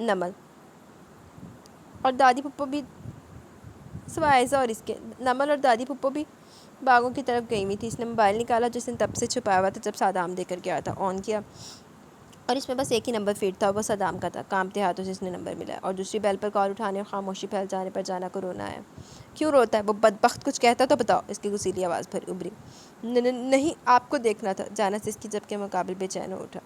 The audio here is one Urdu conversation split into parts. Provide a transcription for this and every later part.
نمل اور دادی پھپھو بھی سوائے ایسا اور اس کے نمل اور دادی پھپھو بھی باغوں کی طرف گئی ہوئی تھی۔ اس نے موبائل نکالا جس نے تب سے چھپایا ہوا تھا جب صدام دے کر گیا تھا، آن کیا اور اس میں بس ایک ہی نمبر فیڈ تھا، وہ صدام کا تھا۔ کانپتے ہاتھوں سے اس نے نمبر ملایا اور دوسری بیل پر کال اٹھانے اور خاموشی پھیل جانے پر جانا کو رونا آیا۔ کیوں روتا ہے؟ وہ بدبخت کچھ کہتا تو بتاؤ، اس کی غصیلی آواز بھر ابھری۔ نہیں، آپ کو دیکھنا تھا، جانا سے اس کی جب کے مقابل بے چین ہو اٹھا۔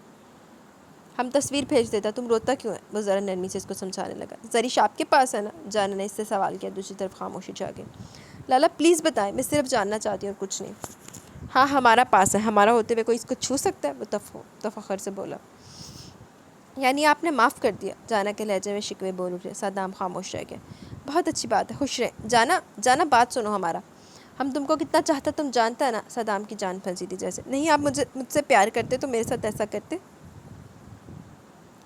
ہم تصویر بھیج دیتا، تم روتا کیوں ہے؟ وہ ذرا نرمی سے اس کو سمجھانے لگا۔ زریش آپ کے پاس ہے نا؟ جانا نے اس سے سوال کیا۔ دوسری طرف خاموشی چھا گئی۔ لالا پلیز بتائیں، میں صرف جاننا چاہتی ہوں اور کچھ نہیں۔ ہاں ہمارا پاس ہے، ہمارا ہوتے ہوئے کوئی اس کو چھو سکتا ہے؟ وہ تفخر سے بولا۔ یعنی آپ نے معاف کر دیا؟ جانا کے لہجے میں شکوے بول اٹھے۔ صدام خاموش رہ گیا۔ بہت اچھی بات ہے، خوش رہیں۔ جانا بات سنو ہمارا، ہم تم کو کتنا چاہتا تم جانتا ہے نا؟ صدام کی جان پھنسی تھی جیسے۔ نہیں، آپ مجھ سے پیار کرتے تو میرے ساتھ ایسا کرتے؟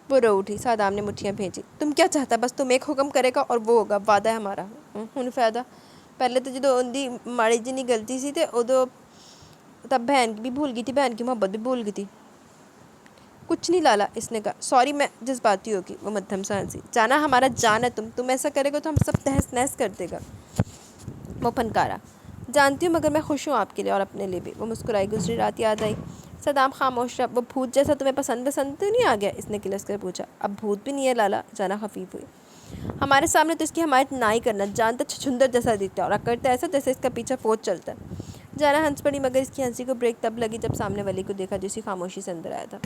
وہ رو اٹھی۔ صدام نے مٹھیاں بھیجی۔ تم کیا چاہتا؟ بس تم ایک حکم کرے گا اور وہ ہوگا، وعدہ ہے ہمارا۔ ہن فائدہ پہلے تو جدو اندی ماڑی جنی غلطی سی تے ادو تب بہن بھی بھول گئی تھی، بہن کی محبت بھی بھول گئی تھی۔ کچھ نہیں لالا، اس نے کہا۔ سوری، میں جذباتی ہوگی۔ وہ مدھم سا ہنسی۔ جانا ہمارا جان ہے، تم ایسا کرے گا تو ہم سب تہس نہس کر دے گا۔ وہ پھنکارا۔ جانتی ہوں، مگر میں خوش ہوں آپ کے لیے اور اپنے لیے بھی۔ وہ مسکرائی۔ گزری رات یاد آئی۔ صدام خاموش رہا۔ وہ بھوت جیسا تمہیں پسند تو نہیں آ گیا؟ اس نے کلس کر پوچھا۔ اب بھوت بھی نہیں ہے لالا، جانا خفیف ہوئی۔ ہمارے سامنے تو اس کی حمایت نہ ہی کرنا، جانتا چھچھندر جیسا دکھتا ہے اور کرتا ایسا جیسے اس کا پیچھا فوج چلتا ہے۔ جانا ہنس پڑی، مگر اس کی ہنسی کو بریک تب لگی جب سامنے ولی کو دیکھا جو اسی خاموشی سے اندر آیا تھا۔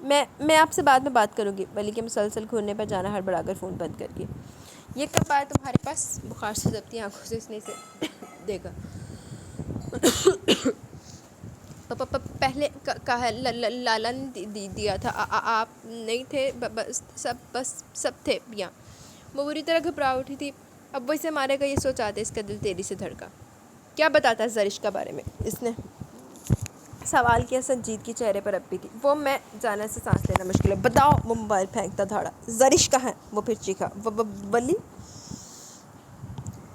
میں آپ سے بعد میں بات کروں گی۔ ولی کے مسلسل گھورنے پر جانا ہڑبڑا کر فون بند کر گئی۔ یہ کب آیا تمہارے پاس؟ بخار سے ضبطی آنکھوں سے اس نے اسے دیکھا۔ پہلے کہا ہے، لالا نے دیا تھا، آپ نہیں تھے، سب تھے یہاں۔ وہ بری طرح گھبرا اٹھی تھی۔ اب وہ اسے مارے گا یہ سوچ آتے اس کا دل تیزی سے دھڑکا۔ کیا بتاتا ہے زرش کا بارے میں؟ اس نے سوال کیا۔ سنجیدگی چہرے پر اب بھی تھی۔ وہ میں جانا سے سانس لینا مشکل ہے۔ بتاؤ۔ وہ موبائل پھینکتا دھاڑا۔ زرش کہاں ہے؟ وہ پھر چیخا۔ ولی،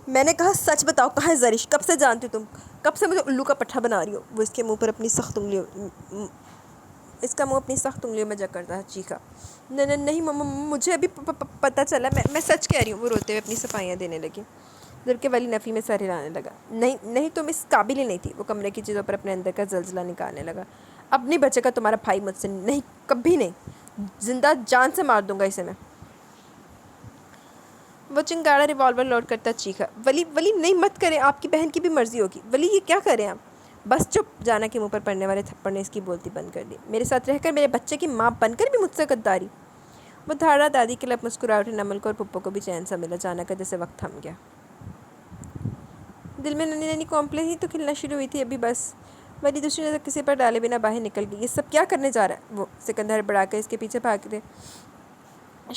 میں نے کہا سچ بتاؤ، کہاں ہے زرش؟ کب سے جانتی ہو تم؟ کب سے مجھے الو کا پٹھا بنا رہی ہو؟ وہ اس کے منہ اپنی سخت انگلیوں میں جکڑتا ہے۔ چیخا۔ نہیں مجھے ابھی پتہ چلا، میں سچ کہہ رہی ہوں۔ وہ روتے ہوئے اپنی صفائیاں دینے لگی، جبکہ ولی نفی میں سر ہلانے لگا۔ نہیں تم اس قابل ہی نہیں تھی۔ وہ کمرے کی چیزوں پر اپنے اندر کا زلزلہ نکالنے لگا۔ اب نہیں بچے گا تمہارا بھائی مجھ سے، نہیں، کبھی نہیں، زندہ جان سے مار دوں گا اسے میں۔ وہ چنگاڑا ریوالور لوڈ کرتا چیخا۔ ولی نہیں، مت کریں، آپ کی بہن کی بھی مرضی ہوگی۔ ولی یہ کیا کریں آپ؟ بس چپ۔ جانا کے منہ پر پڑنے والے تھپڑ نے اس کی بولتی بند کر دی۔ میرے ساتھ رہ کر، میرے بچے کی ماں بن کر بھی مجھ سے غداری؟ وہ دھاڑا دادی کے لب مسکرا اٹھے۔ نمل کو اور پھپھو کو بھی چین سا ملا۔ جانا کا جیسے وقت تھم گیا۔ دل میں ننھی ننھی کمپلیں ہی تو کھلنا شروع ہوئی تھی ابھی بس۔ ولی دوسری نظر کسی پر ڈالے بنا باہر نکل گئی۔ یہ سب کیا کرنے جا رہا ہے؟ وہ سکندر بڑھا کر اس کے پیچھے بھاگ رہے۔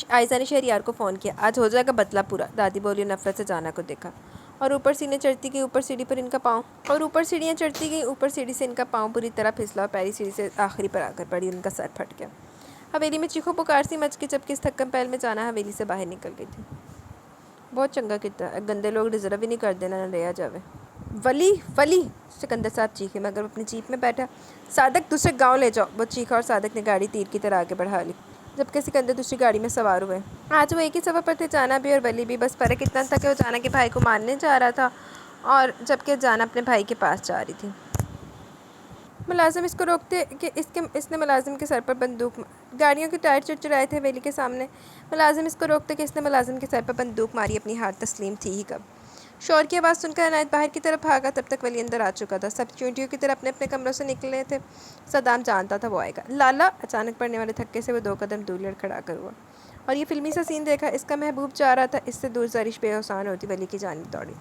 عائزہ نے شہریار کو فون کیا۔ آج ہو جائے گا بدلہ پورا، دادی بولی اور نفرت سے جانا کو دیکھا۔ اور اوپر سیڑھیاں چڑھتی گئی، اوپر سیڑھی پر ان کا پاؤں، اوپر سیڑھی سے ان کا پاؤں پوری طرح پھسلا اور پہلی سیڑھی سے آخری پر آ کر پڑی، ان کا سر پھٹ گیا۔ حویلی میں چیخو پکار سی مچ کے، جبکہ اس تھکم پہل میں جانا حویلی سے باہر نکل گئی تھی۔ بہت چنگا کتا ہے، گندے لوگ ڈیزرو ہی نہیں کر دینا نہ لیا جاوے۔ ولی سکندر صاحب چیخے، مگر وہ اپنی جیپ میں بیٹھا۔ صادق دوسرے گاؤں لے جاؤ، وہ چیخا اور صادق نے گاڑی تیر کی طرح آگے بڑھا لی، جبکہ سکندر دوسری گاڑی میں سوار ہوئے۔ آج وہ ایک ہی سفر پر تھے، جانا بھی اور ولی بھی، بس فرق اتنا تھا کہ وہ جانا کے بھائی کو مارنے جا رہا تھا اور جبکہ جانا اپنے بھائی کے پاس جا رہی تھی۔ ملازم اس کو روکتے کہ اس نے ملازم کے سر پر بندوق گاڑیوں کے ٹائر چڑچڑائے تھے حویلی کے سامنے۔ ملازم اس کو روکتے کہ اس نے ملازم کے سر پر بندوق ماری، اپنی ہار تسلیم تھی ہی کب۔ شور کی آواز سن کر عنایت باہر کی طرف بھاگا، تب تک ولی اندر آ چکا تھا۔ سب چونٹیوں کی طرح اپنے اپنے کمروں سے نکلے تھے۔ صدام جانتا تھا وہ آئے گا۔ لالا! اچانک پڑنے والے دھکے سے وہ 2 قدم دور لڑکھڑا کر ہوا اور یہ فلمی سا سین دیکھا۔ اس کا محبوب جا رہا تھا، اس سے دور زرش بے ہوسان ہوتی ولی کی جانب دوڑی۔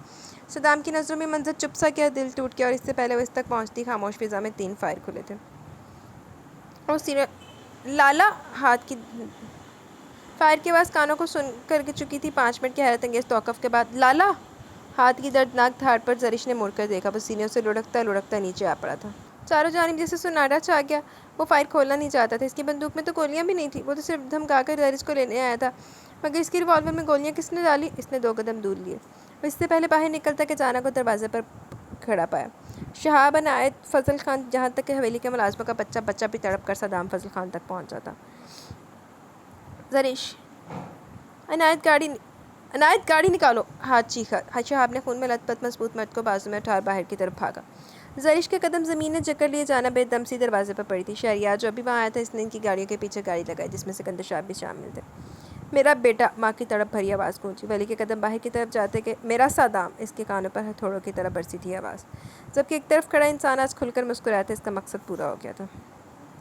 صدام کی نظروں میں منظر چپ سا کیا، دل ٹوٹ گیا اور اس سے پہلے وہ اس تک پہنچتی خاموش فضا میں 3 فائر کھلے تھے اور لالا! ہاتھ کی فائر کی آواز کانوں کو سن کر چکی تھی 5 منٹ کے حیرت انگیز توقف کے بعد۔ لالا! ہاتھ کی دردناک دھاڑ پر زرش نے مڑ کر دیکھا۔ وہ سینوں سے لڑکتا نیچے آ پڑا تھا۔ چاروں جانب جیسے سناٹا چھا گیا۔ وہ فائر کھولنا نہیں چاہتا تھا، اس کی بندوق میں تو گولیاں بھی نہیں تھیں، وہ تو صرف دھمکا کر زرش کو لینے آیا تھا، مگر اس کی ریوالور میں گولیاں کس نے ڈالی؟ اس نے 2 قدم دور لیے، وہ اس سے پہلے باہر نکلتا کہ جانا کو دروازے پر کھڑا پایا۔ شہاب عنایت فضل خان، جہاں تک کہ حویلی کے ملازموں کا بچہ بھی تڑپ کر صدام فضل خان تک پہنچا تھا۔ زریش عنایت گاڑی نکالو، ہاتھ چیخا۔ شہاب نے خون میں لت پت مضبوط مرد کو بازو میں اٹھا باہر کی طرف بھاگا۔ زریش کے قدم زمین نے جکڑ لیے، جانا بے دم سی دروازے پر پڑی تھی۔ شہریار جو ابھی وہاں آیا تھا، اس نے ان کی گاڑیوں کے پیچھے گاڑی لگائی جس میں سکندر شاہ بھی شامل تھے۔ میرا بیٹا، ماں کی تڑپ بھری آواز گونجی۔ ولی کے قدم باہر کی طرف جاتے کہ میرا سادام، اس کے کانوں پر ہتھوڑوں کی طرح برسی تھی آواز، جبکہ ایک طرف کھڑا انسان آج کھل کر مسکرایا تھا۔ اس کا مقصد پورا ہو گیا تھا۔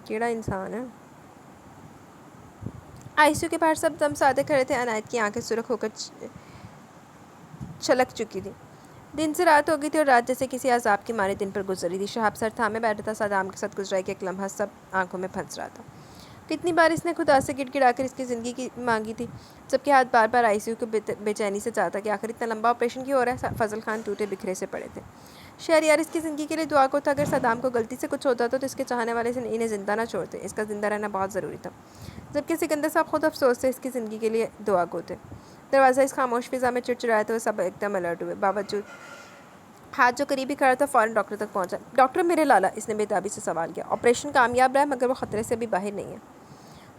کیڑا انسان ہے؟ آئی سی یو کے باہر سب دم سادے کھڑے تھے۔ عنایت کی آنکھیں سرخ ہو کر چھلک چکی تھی۔ دن سے رات ہو گئی تھی اور رات جیسے کسی عذاب کے مارے دن پر گزر رہی تھی۔ شہاب سر تھامے بیٹھا تھا، سادام کے ساتھ گزرائی کا ایک لمحہ سب آنکھوں میں پھنس رہا تھا۔ کتنی بار اس نے خدا سے گڑ گڑا کر اس کی زندگی کی مانگی تھی، جبکہ ہاتھ بار بار آئی سی یو کو بے چینی سے چاہتا کہ آخر اتنا لمبا آپریشن کیوں ہو رہا ہے۔ فضل خان ٹوٹے بکھرے سے پڑے تھے۔ شہریار اس کی زندگی کے لیے دعا کو تھا، اگر صدام کو غلطی سے کچھ ہوتا تو اس کے چاہنے والے انہیں زندہ نہ چھوڑتے۔ اس کا زندہ رہنا بہت ضروری تھا، جبکہ سکندر صاحب خود افسوس سے اس کی زندگی کے لیے دعا کو تھے۔ دروازہ اس خاموش فضا میں چڑچڑایا تو وہ سب ایک دم الرٹ ہوئے۔ باوجود ہاتھ جو قریبی کھڑا تھا فوراً ڈاکٹر تک پہنچا۔ ڈاکٹر، میرے لالا، اس نے بے تابی سے سوال کیا۔ آپریشن کامیاب رہا ہے، مگر وہ خطرے سے بھی باہر نہیں ہے۔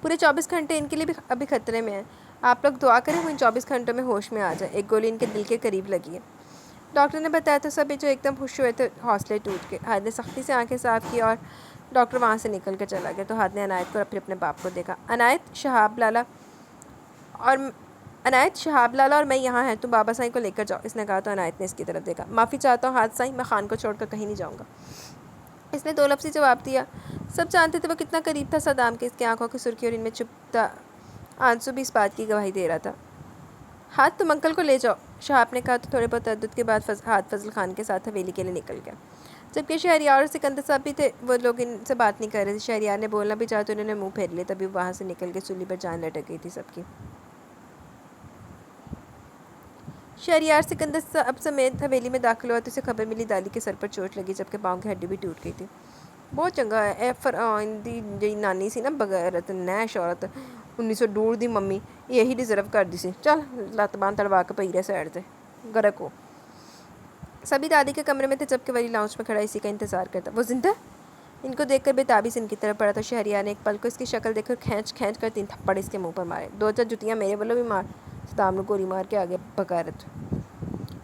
پورے 24 گھنٹے ان کے لیے بھی ابھی خطرے میں ہیں۔ آپ لوگ دعا کریں وہ ان 24 گھنٹوں میں ہوش میں آ جائے۔ ایک گولی ان کے دل کے قریب لگی ہے، ڈاکٹر نے بتایا تو سبھی جو ایک دم خوش ہوئے تھے حوصلے ٹوٹ گئے۔ ہاتھ نے سختی سے آنکھیں صاف کی اور ڈاکٹر وہاں سے نکل کر چلا گیا تو ہاتھ نے عنایت کو اور پھر اپنے باپ کو دیکھا۔ عنایت، شہاب لالا اور میں یہاں ہیں، تم بابا سائیں کو لے کر جاؤ، اس نے کہا تو عنایت نے اس کی طرف دیکھا۔ معافی چاہتا ہوں ہاتھ سائیں، میں خان کو چھوڑ کر کہیں نہیں جاؤں گا، اس نے 2 لفظی جواب دیا۔ سب جانتے تھے وہ کتنا قریب تھا صدام کے، اس کی آنکھوں کی سرخی اور ان میں چھپتا آنسو بھی اس بات کی گواہی دے رہا تھا۔ ہاتھ، تم انکل کو لے جاؤ، شہاب نے کہا تو تھوڑے بہت تردد کے بعد ہاتھ فضل خان کے ساتھ حویلی کے لیے نکل گیا، جبکہ شہریار اور سکندر صاحب بھی تھے۔ وہ لوگ ان سے بات نہیں کر رہے تھے۔ شہریار نے بولنا بھی چاہا تو انہوں نے منہ پھیر لیا، تبھی وہاں سے نکل کے چولی پر جان لٹک گئی تھی سب کی۔ شہریار سکندر صاحب سمیت حویلی میں داخل ہوا تو اسے خبر ملی دالی کے سر پر چوٹ لگی، جبکہ پاؤں کی ہڈی بھی ٹوٹ گئی تھی۔ بہت چنگا ہے اے فرآئندی جی نانی سی نا بغیرت نیش عورت 1902 دی ممی یہی ڈیزرو کر دی سی، چل لت بان تڑوا کے پئی رہے سائڈ تے گرک ہو۔ سبھی دادی کے کمرے میں تھے، جبکہ ولی لاؤنج میں کھڑا اسی کا انتظار کرتا۔ وہ زندہ؟ ان کو دیکھ کر بے تابی سے ان کی طرف پڑا تو شہریار نے ایک پل کو اس کی شکل دیکھ کر کھینچ کر 3 تھپڑ اس کے منہ پر مارے۔ 2-4 جتیاں میرے والوں بھی مار، صدام نے گولی مار کے آگے بغیرت۔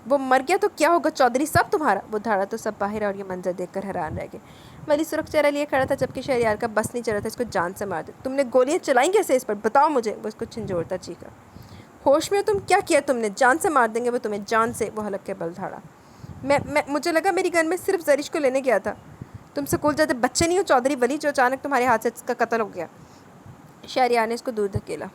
وہ مر گیا تو کیا ہوگا چودھری صاحب تمہارا؟ وہ دھاڑا تو سب باہر اور یہ منظر دیکھ کر حیران رہ گئے۔ ولی سرخ چہرہ لیے کھڑا تھا، جبکہ شہریار کا بس نہیں چل رہا تھا اس کو جان سے مار دے۔ تم نے گولیاں چلائیں کیسے اس پر؟ بتاؤ مجھے، وہ اس کو جھنجھوڑتا چیخا۔ ہوش میں ہو تم؟ کیا کیا تم نے؟ جان سے مار دیں گے وہ تمہیں، جان سے، وہ حلق کے بل دھاڑا۔ مجھے لگا میری گن میں صرف زریش کو لینے گیا تھا، تم سکول جاتے بچے نہیں ہو چودھری ولی جو اچانک تمہارے ہاتھ سے اس کا قتل ہو گیا۔ شہریار نے اس کو دور دھکیلا۔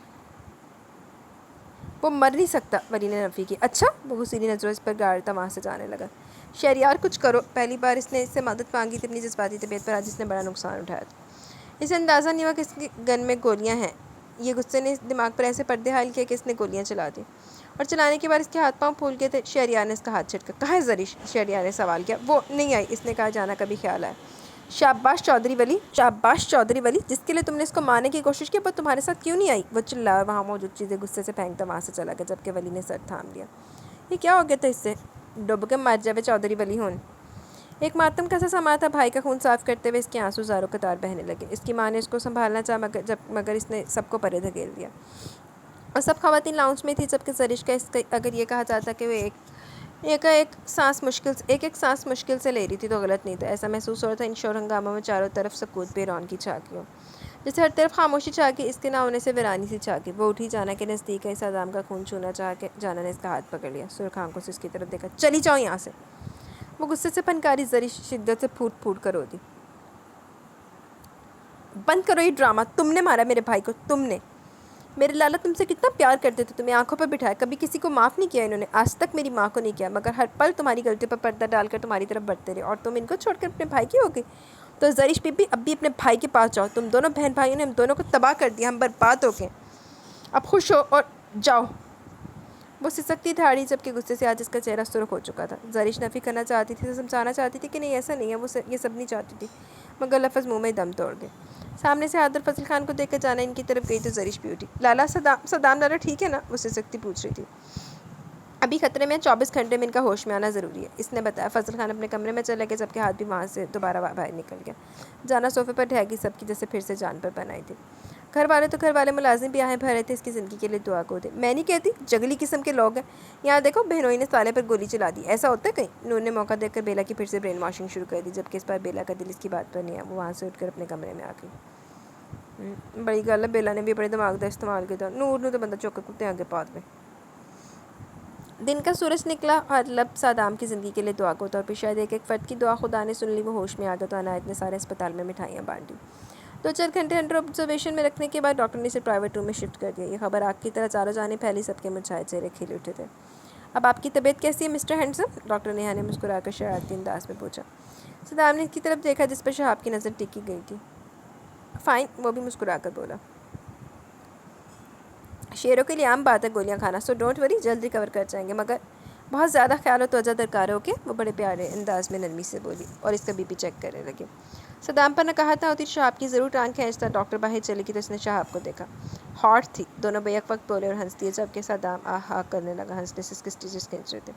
وہ مر نہیں سکتا، ولی نے نفی کی۔ اچھا؟ وہ غصیلی نظروں اس پر گاڑتا وہاں سے جانے لگا۔ شہریار کچھ کرو، پہلی بار اس نے اس سے مدد مانگی تھی اپنی جذباتی طبیعت پر، آج اس نے بڑا نقصان اٹھایا تھا۔ اسے اندازہ نہیں ہوا کہ اس کی گن میں گولیاں ہیں۔ یہ غصے نے اس دماغ پر ایسے پردے حائل کیا کہ اس نے گولیاں چلا دیں، اور چلانے کے بعد اس کے ہاتھ پاؤں پھول گئے تھے۔ شہریار نے اس کا ہاتھ جھٹکا۔ کہاں ہے زریش؟ شہریار نے سوال کیا۔ وہ نہیں آئی، اس نے کہا جانا کبھی خیال آیا۔ شاباش چودھری ولی، شاباش چودھری ولی، جس کے لیے تم نے اس کو مارنے کی کوشش کی وہ تمہارے ساتھ کیوں نہیں آئی؟ وہ چلا اور وہاں موجود چیزیں غصے سے پھینکتا وہاں سے چلا گیا، جبکہ ولی نے سر تھام لیا۔ یہ کیا ہو گیا تھا اس سے؟ ڈب کے مر جاوے چودھری ولی ہون۔ ایک ماتم کا سا سما تھا، بھائی کا خون صاف کرتے ہوئے اس کے آنسو زاروں قطار بہنے لگے۔ اس کی ماں نے اس کو سنبھالنا چاہا مگر اس نے سب کو پرے دھکیل دیا، اور سب خواتین لاؤنج میں تھی، جبکہ زریش کا اگر یہ کہا جاتا کہ وہ ایک سانس مشکل سے لے رہی تھی تو غلط نہیں تھا۔ ایسا محسوس ہو رہا تھا ان شور ہنگاموں میں چاروں طرف سکوت پہ رون کی چھا گئی ہو، جیسے ہر طرف خاموشی چھا گئی، اس کے نہ ہونے سے ویرانی سی چھا گئی۔ وہ اٹھی، جانا کے نزدیک ہے، صدام کا خون چھونا چاہا کہ جانا نے اس کا ہاتھ پکڑ لیا، سرخ آنکھوں سے اس کی طرف دیکھا۔ چلی جاؤ یہاں سے، وہ غصے سے پھنکاری۔ زریش شدت سے پھوٹ پھوٹ کر رو دی۔ بند کرو یہ ڈرامہ، تم نے مارا میرے بھائی کو، تم نے۔ میرے لالا تم سے کتنا پیار کرتے تھے، تمہیں آنکھوں پر بٹھایا، کبھی کسی کو معاف نہیں کیا انہوں نے، آج تک میری ماں کو نہیں کیا، مگر ہر پل تمہاری غلطیوں پر پردہ ڈال کر تمہاری طرف بڑھتے رہے، اور تم ان کو چھوڑ کر اپنے بھائی کی ہو گئی۔ تو زریش بی بی، اب بھی اپنے بھائی کے پاس جاؤ، تم دونوں بہن بھائیوں نے ہم دونوں کو تباہ کر دیا، ہم برباد ہو گئے، اب خوش ہو اور جاؤ۔ وہ سسکتی دھاڑی، جبکہ غصے سے آج اس کا چہرہ سرخ ہو چکا تھا۔ زریش نفی کرنا چاہتی تھی، سمجھانا چاہتی تھی کہ نہیں ایسا نہیں ہے، وہ یہ سب نہیں چاہتی تھی، مگر لفظ منہ میں دم توڑ گئے۔ سامنے سے ہاتھ اور فضل خان کو دیکھ کر جانا ان کی طرف گئی تو زریش بھی اٹھی۔ لالا، صدام لالا ٹھیک ہے نا؟ وہ سسکتی پوچھ رہی تھی۔ ابھی خطرے میں 24 گھنٹے میں ان کا ہوش میں آنا ضروری ہے، اس نے بتایا۔ فضل خان اپنے کمرے میں چلے گئے، جبکہ ہاتھ بھی وہاں سے دوبارہ باہر نکل گیا۔ جانا صوفے پر ڈھہ گئی، سب کی جیسے پھر سے جان پر بن آئی تھی۔ گھر والے تو گھر والے ملازم بھی آہیں بھرے تھے اس کی زندگی کے لیے دعا کو دے. میں نہیں کہتی، جگلی قسم کے لوگ ہیں. یہاں دیکھو بہنوئی نے سالے پر گولی چلا دی. ایسا ہوتا ہے کہیں؟ نور نے موقع دیکھ کر بیلا کی پھر سے برین واشنگ شروع کر دی، جبکہ اس بار بیلا کا دل اس کی بات پر نہیں ہے. وہ وہاں سے اٹھ کر اپنے کمرے میں آ گئی. بڑی گل ہے، بیلا نے بھی بڑے دماغ کا استعمال کیا تھا. نور نے تو بندہ چوکا کتے آگے پات میں. دن کا سورج نکلا. ہر لب صادام کی زندگی کے لیے دعا کو تھا، اور پھر شاید ایک فرد کی دعا خدا نے سن لی. وہ ہوش میں آ گیا تو عنایت نے سارے اسپتال میں مٹھائیاں بانٹی. 2-4 گھنٹے انڈر آبزرویشن میں رکھنے کے بعد ڈاکٹر نے اسے پرائیویٹ روم میں شفٹ کر دیا. یہ خبر آگ کی طرح چاروں جانب پھیلی. سب کے مرجھائے چہرے کھل اٹھے تھے. اب آپ کی طبیعت کیسی ہے مسٹر ہینڈسم؟ ڈاکٹر نیہا نے مسکرا کر شرارتی انداز میں پوچھا. صدام نے اس کی طرف دیکھا جس پر شہاب کی نظر ٹکی گئی تھی. فائن، وہ بھی مسکرا کر بولا. شیروں کے لیے عام بات ہے گولیاں کھانا، سو ڈونٹ وری، جلد ریکور کر جائیں گے، مگر بہت زیادہ خیال و توجہ درکار ہو کے. وہ بڑے پیارے انداز میں نرمی سے بولی اور اس کا بی پی چیک کرنے لگے. صدام پر نہ کہا تھا ہوتی شہاب کی ضرور ٹانگ کھینچتا. ڈاکٹر باہر چلی گئی تو اس نے شہاب کو دیکھا. ہاٹ تھی. دونوں بیک وقت بولے اور ہنس دیے، جبکہ صدام ہا کرنے لگا. ہنسنے سے اس کے سٹیچز کھینچ رہے تھے.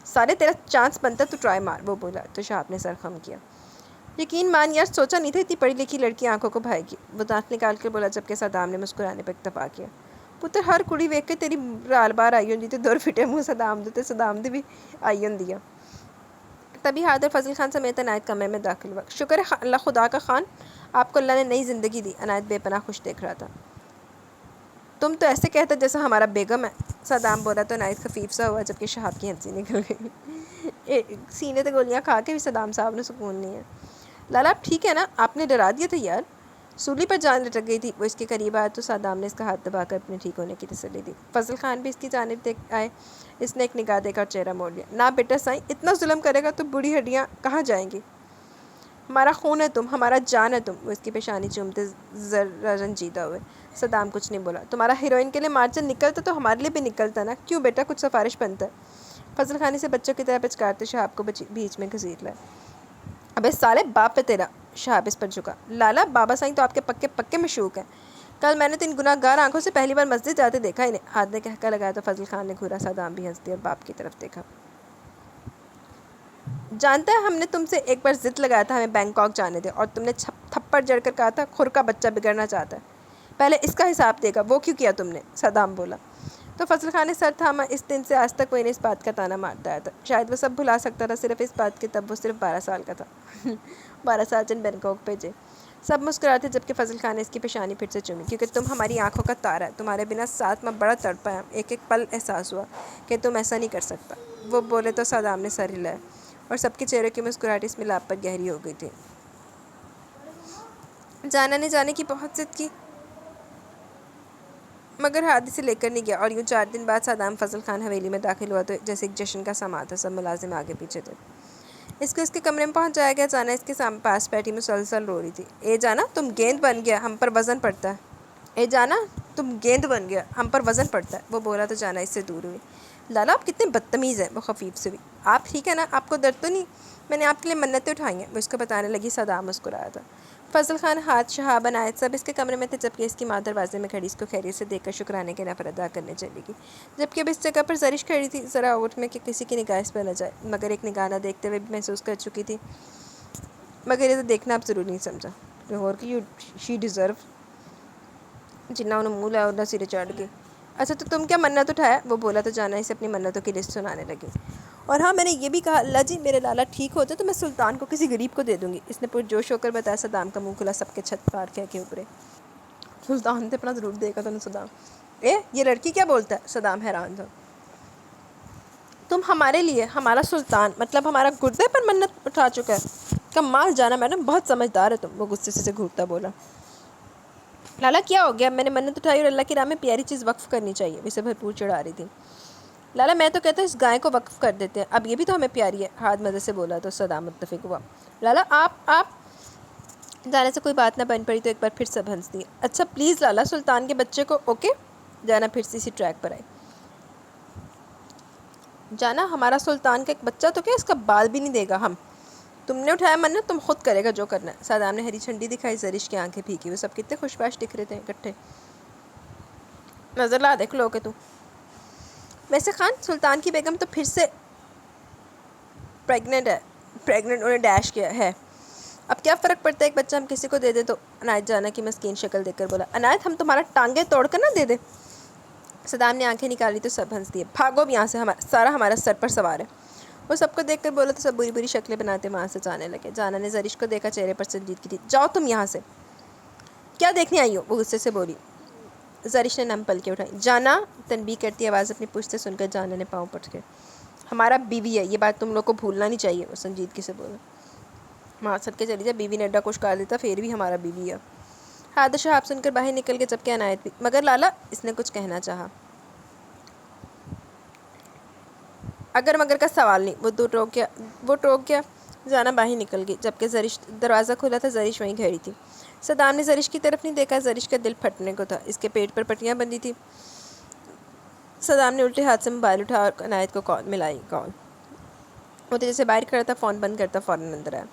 سارے تیرا چانس بنتا تو ٹرائی مار، وہ بولا تو شہاب نے سر خم کیا. یقین مان یار، سوچا نہیں تھا اتنی پڑھی لکھی لڑکی آنکھوں کو بھائے گی، وہ دانت نکال کر بولا، جبکہ صدام نے مسکرانے پر اکتفا کیا. پتر ہر کڑی ویکھ کے تیری رال بار آئی ہوندی تے دور فٹے منہ صدام دے تے صدام دی بھی آئی ہوندی ہے. تبھی حیدر فضل خان سمیت عنایت کمرے میں داخل ہوا. شکر ہے اللہ خدا کا خان، آپ کو اللہ نے نئی زندگی دی. عنایت بے پناہ خوش دیکھ رہا تھا. تم تو ایسے کہتا جیسا ہمارا بیگم ہے، صدام بولا تو عنایت خفیف سا ہوا، جبکہ شہاب کی ہنسی نکل گئی. سینے تے گولیاں کھا کے بھی صدام صاحب نے سکون نہیں ہے. لالا آپ ٹھیک ہے نا؟ آپ نے ڈرا دیا تھا یار. سولی پر جان لٹک گئی تھی. وہ اس کے قریب آیا تو صدام نے اس کا ہاتھ دبا کر اپنے ٹھیک ہونے کی تسلی دی. فضل خان بھی اس کی جانب دیکھ آئے. اس نے ایک نگاہ دیکھا اور چہرہ موڑ لیا. نہ بیٹا سائیں، اتنا ظلم کرے گا تو بوڑھی ہڈیاں کہاں جائیں گی؟ ہمارا خون ہے تم، ہمارا جان ہے تم. وہ اس کی پیشانی چومتے ذرا رنجیدہ ہوئے. صدام کچھ نہیں بولا. تمہارا ہیروئن کے لیے مارجن نکلتا تو ہمارے لیے بھی نکلتا نا. کیوں بیٹا، کچھ سفارش بنتا ہے؟ فضل خان سے بچوں کی طرح پچکارتے شہاب کو بیچ میں گھسیٹ لائے. ابے سالے باپ پہ تیرا. شہاب اس پر جھکا. لالا بابا سائیں تو آپ کے پکے پکے مشوق ہیں. کل میں نے تو ان گناہ گار آنکھوں سے پہلی بار مسجد جاتے دیکھا انہیں. ہاتھ نے کہہ کر لگایا تو فضل خان نے گھورا. صدام بھی ہنس دیا اور باپ کی طرف دیکھا. جانتا ہے ہم نے تم سے ایک بار ضد لگایا تھا ہمیں بینکاک جانے دے، اور تم نے تھپڑ جڑ کر کہا تھا خور کا بچہ بگڑنا چاہتا ہے. پہلے اس کا حساب دے گا. وہ کیوں کیا تم نے؟ صدام بولا تو فضل خان نے سر تھاما. اس دن سے آج تک وہ انہیں اس بات کا تانا مارتا آیا تھا. شاید وہ سب بھلا سکتا تھا صرف اس بات کے، تب وہ صرف 12 سال کا تھا. 12 سال جن بینکاک بھیجے. سب مسکراتے جبکہ فضل خان نے اس کی پیشانی پھر سے چومی. کیونکہ تم ہماری آنکھوں کا تارا ہے. تمہارے بنا ساتھ میں بڑا تڑپا ہے. ایک ایک پل احساس ہوا کہ تم ایسا نہیں کر سکتا. وہ بولے تو صدام نے سر ہلایا اور سب کے چہرے کی مسکراہٹ اس ملاپ پر گہری ہو گئی تھی. جانا نہیں جانے کی بہت ضد کی، مگر ہاتھ سے لے کر نہیں گیا. اور یوں 4 دن بعد صدام فضل خان حویلی میں داخل ہوا تو جیسے ایک جشن کا سماں تھا. سب ملازم آگے پیچھے تھے. اس کو اس کے کمرے میں پہنچایا گیا. جانا اس کے پاس بیٹھی مسلسل رو رہی تھی. اے جانا تم گیند بن گیا، ہم پر وزن پڑتا ہے. اے جانا تم گیند بن گیا، ہم پر وزن پڑتا ہے. وہ بولا تو جانا اس سے دور ہوئی. لالا آپ کتنے بدتمیز ہیں. وہ خفیف سے ہوئی. آپ ٹھیک ہے نا؟ آپ کو درد تو نہیں؟ میں نے آپ کے لیے منتیں اٹھائی ہیں، وہ اس کو بتانے لگی. صدام مسکرایا تھا. فضل خان، ہاتھ، شہاب، عنایت سب اس کے کمرے میں تھے، جبکہ اس کی ماں دروازے میں کھڑی اس کو خیریت سے دیکھ کر شکرانے کے نفر ادا کرنے چلی گئی. جبکہ اب اس جگہ پر زرش کھڑی تھی. ذرا اوٹ میں کہ کسی کی نگاہ اس پر نہ جائے، مگر ایک نگاہ نہ دیکھتے ہوئے بھی محسوس کر چکی تھی، مگر یہ تو دیکھنا اب ضرور نہیں سمجھا. لاہور کی شی ڈیزرو جنہ انہوں منہ لایا اور سرے چڑھ گئی. اچھا تو تم کیا منت اٹھایا؟ وہ بولا تو جانا اسے اپنی منتوں کی لسٹ سنانے لگی. اور ہاں میں نے یہ بھی کہا اللہ جی میرے لالا ٹھیک ہوتے تو میں سلطان کو کسی غریب کو دے دوں گی. اس نے پرجوش ہو کر بتایا. صدام کا منہ کھلا. سب کے چھت پار کہہ کے اوپرے. سلطان نے اپنا ضرور دیکھا تھا. صدام یہ لڑکی کیا بولتا ہے؟ صدام حیران تھا. تم ہمارے لیے ہمارا سلطان مطلب ہمارا گردے پر منت اٹھا چکا ہے. کمال جانا میڈم، بہت سمجھدار ہے تم. وہ غصے سے گھورتا بولا. لالا کیا ہو گیا؟ میں نے منت اٹھائی اور اللہ کی راہ میں پیاری چیز وقف کرنی چاہیے. اسے بھرپور چڑھا رہی تھی. لالا میں تو کہتا ہوں اس گائے کو وقف کر دیتے ہیں، اب یہ بھی تو ہمیں پیاری ہے. ہاتھ مدد سے بولا تو صدام متفق ہوا. لالا آپ جانے سے کوئی بات نہ بن پڑی تو ایک بار پھر سب ہنس دیے. اچھا پلیز لالا سلطان کے بچے کو اوکے. جانا پھر سے اسی ٹریک پر آئی. جانا ہمارا سلطان کا ایک بچہ تو کیا اس کا بال بھی نہیں دے گا. ہم تم نے اٹھایا منت، تم خود کرے گا جو کرنا ہے. صدام نے ہری جھنڈی دکھائی. زرش کی آنکھیں پھیکی. وہ سب کتنے خوش باش دکھ رہے تھے اکٹھے. نظر لا دیکھ لو کہ تو ویسے خان سلطان کی بیگم تو پھر سے پریگننٹ ہے. پریگننٹ انہیں ڈیش کیا ہے. اب کیا فرق پڑتا ہے ایک بچہ ہم کسی کو دے دیں تو عنایت جانا کی مسکین شکل دیکھ کر بولا، عنایت ہم تمہارا ٹانگیں توڑ کر نہ دے دیں؟ صدام نے آنکھیں نکالی تو سب ہنس دیے، بھاگو اب یہاں سے، سارا ہمارا سر پر سوار ہے۔ وہ سب کو دیکھ کر بولا تو سب بری بری شکلیں بناتے وہاں سے جانے لگے۔ جانا نے زرش کو دیکھا، چہرے پر سنجیدگی تھی۔ جاؤ تم یہاں سے، کیا دیکھنے آئی ہو؟ وہ غصے سے بولی۔ زرش نے نم پلکیں اٹھائیں۔ جانا، تنبیہ کرتی آواز اپنی پشت سے سن کر جانا نے پاؤں پٹکے۔ ہمارا بیوی ہے، یہ بات تم لوگ کو بھولنا نہیں چاہیے، وہ سنجیدگی سے بولا۔ ماں سد کے چلی جا، بیوی نے اڈا کچھ کہا دیتا پھر بھی ہمارا بیوی ہے۔ حادثہ شہاب سن کر باہر نکل کے جبکہ عنایت بھی۔ مگر لالا، اس نے کچھ کہنا چاہا۔ اگر مگر کا سوال نہیں، وہ ٹوک گیا۔ جانا باہر نکل گئی جبکہ دروازہ کھلا تھا، زرش وہیں کھڑی تھی۔ صدام نے زرش کی طرف نہیں دیکھا، زرش کا دل پھٹنے کو تھا، اس کے پیٹ پر پٹیاں بندھی تھی۔ صدام نے الٹے ہاتھ سے موبائل اٹھا اور عنایت کو ملائی کال۔ وہ تو جیسے باہر کھڑا تھا، فون بند کرتا فوراً اندر آیا۔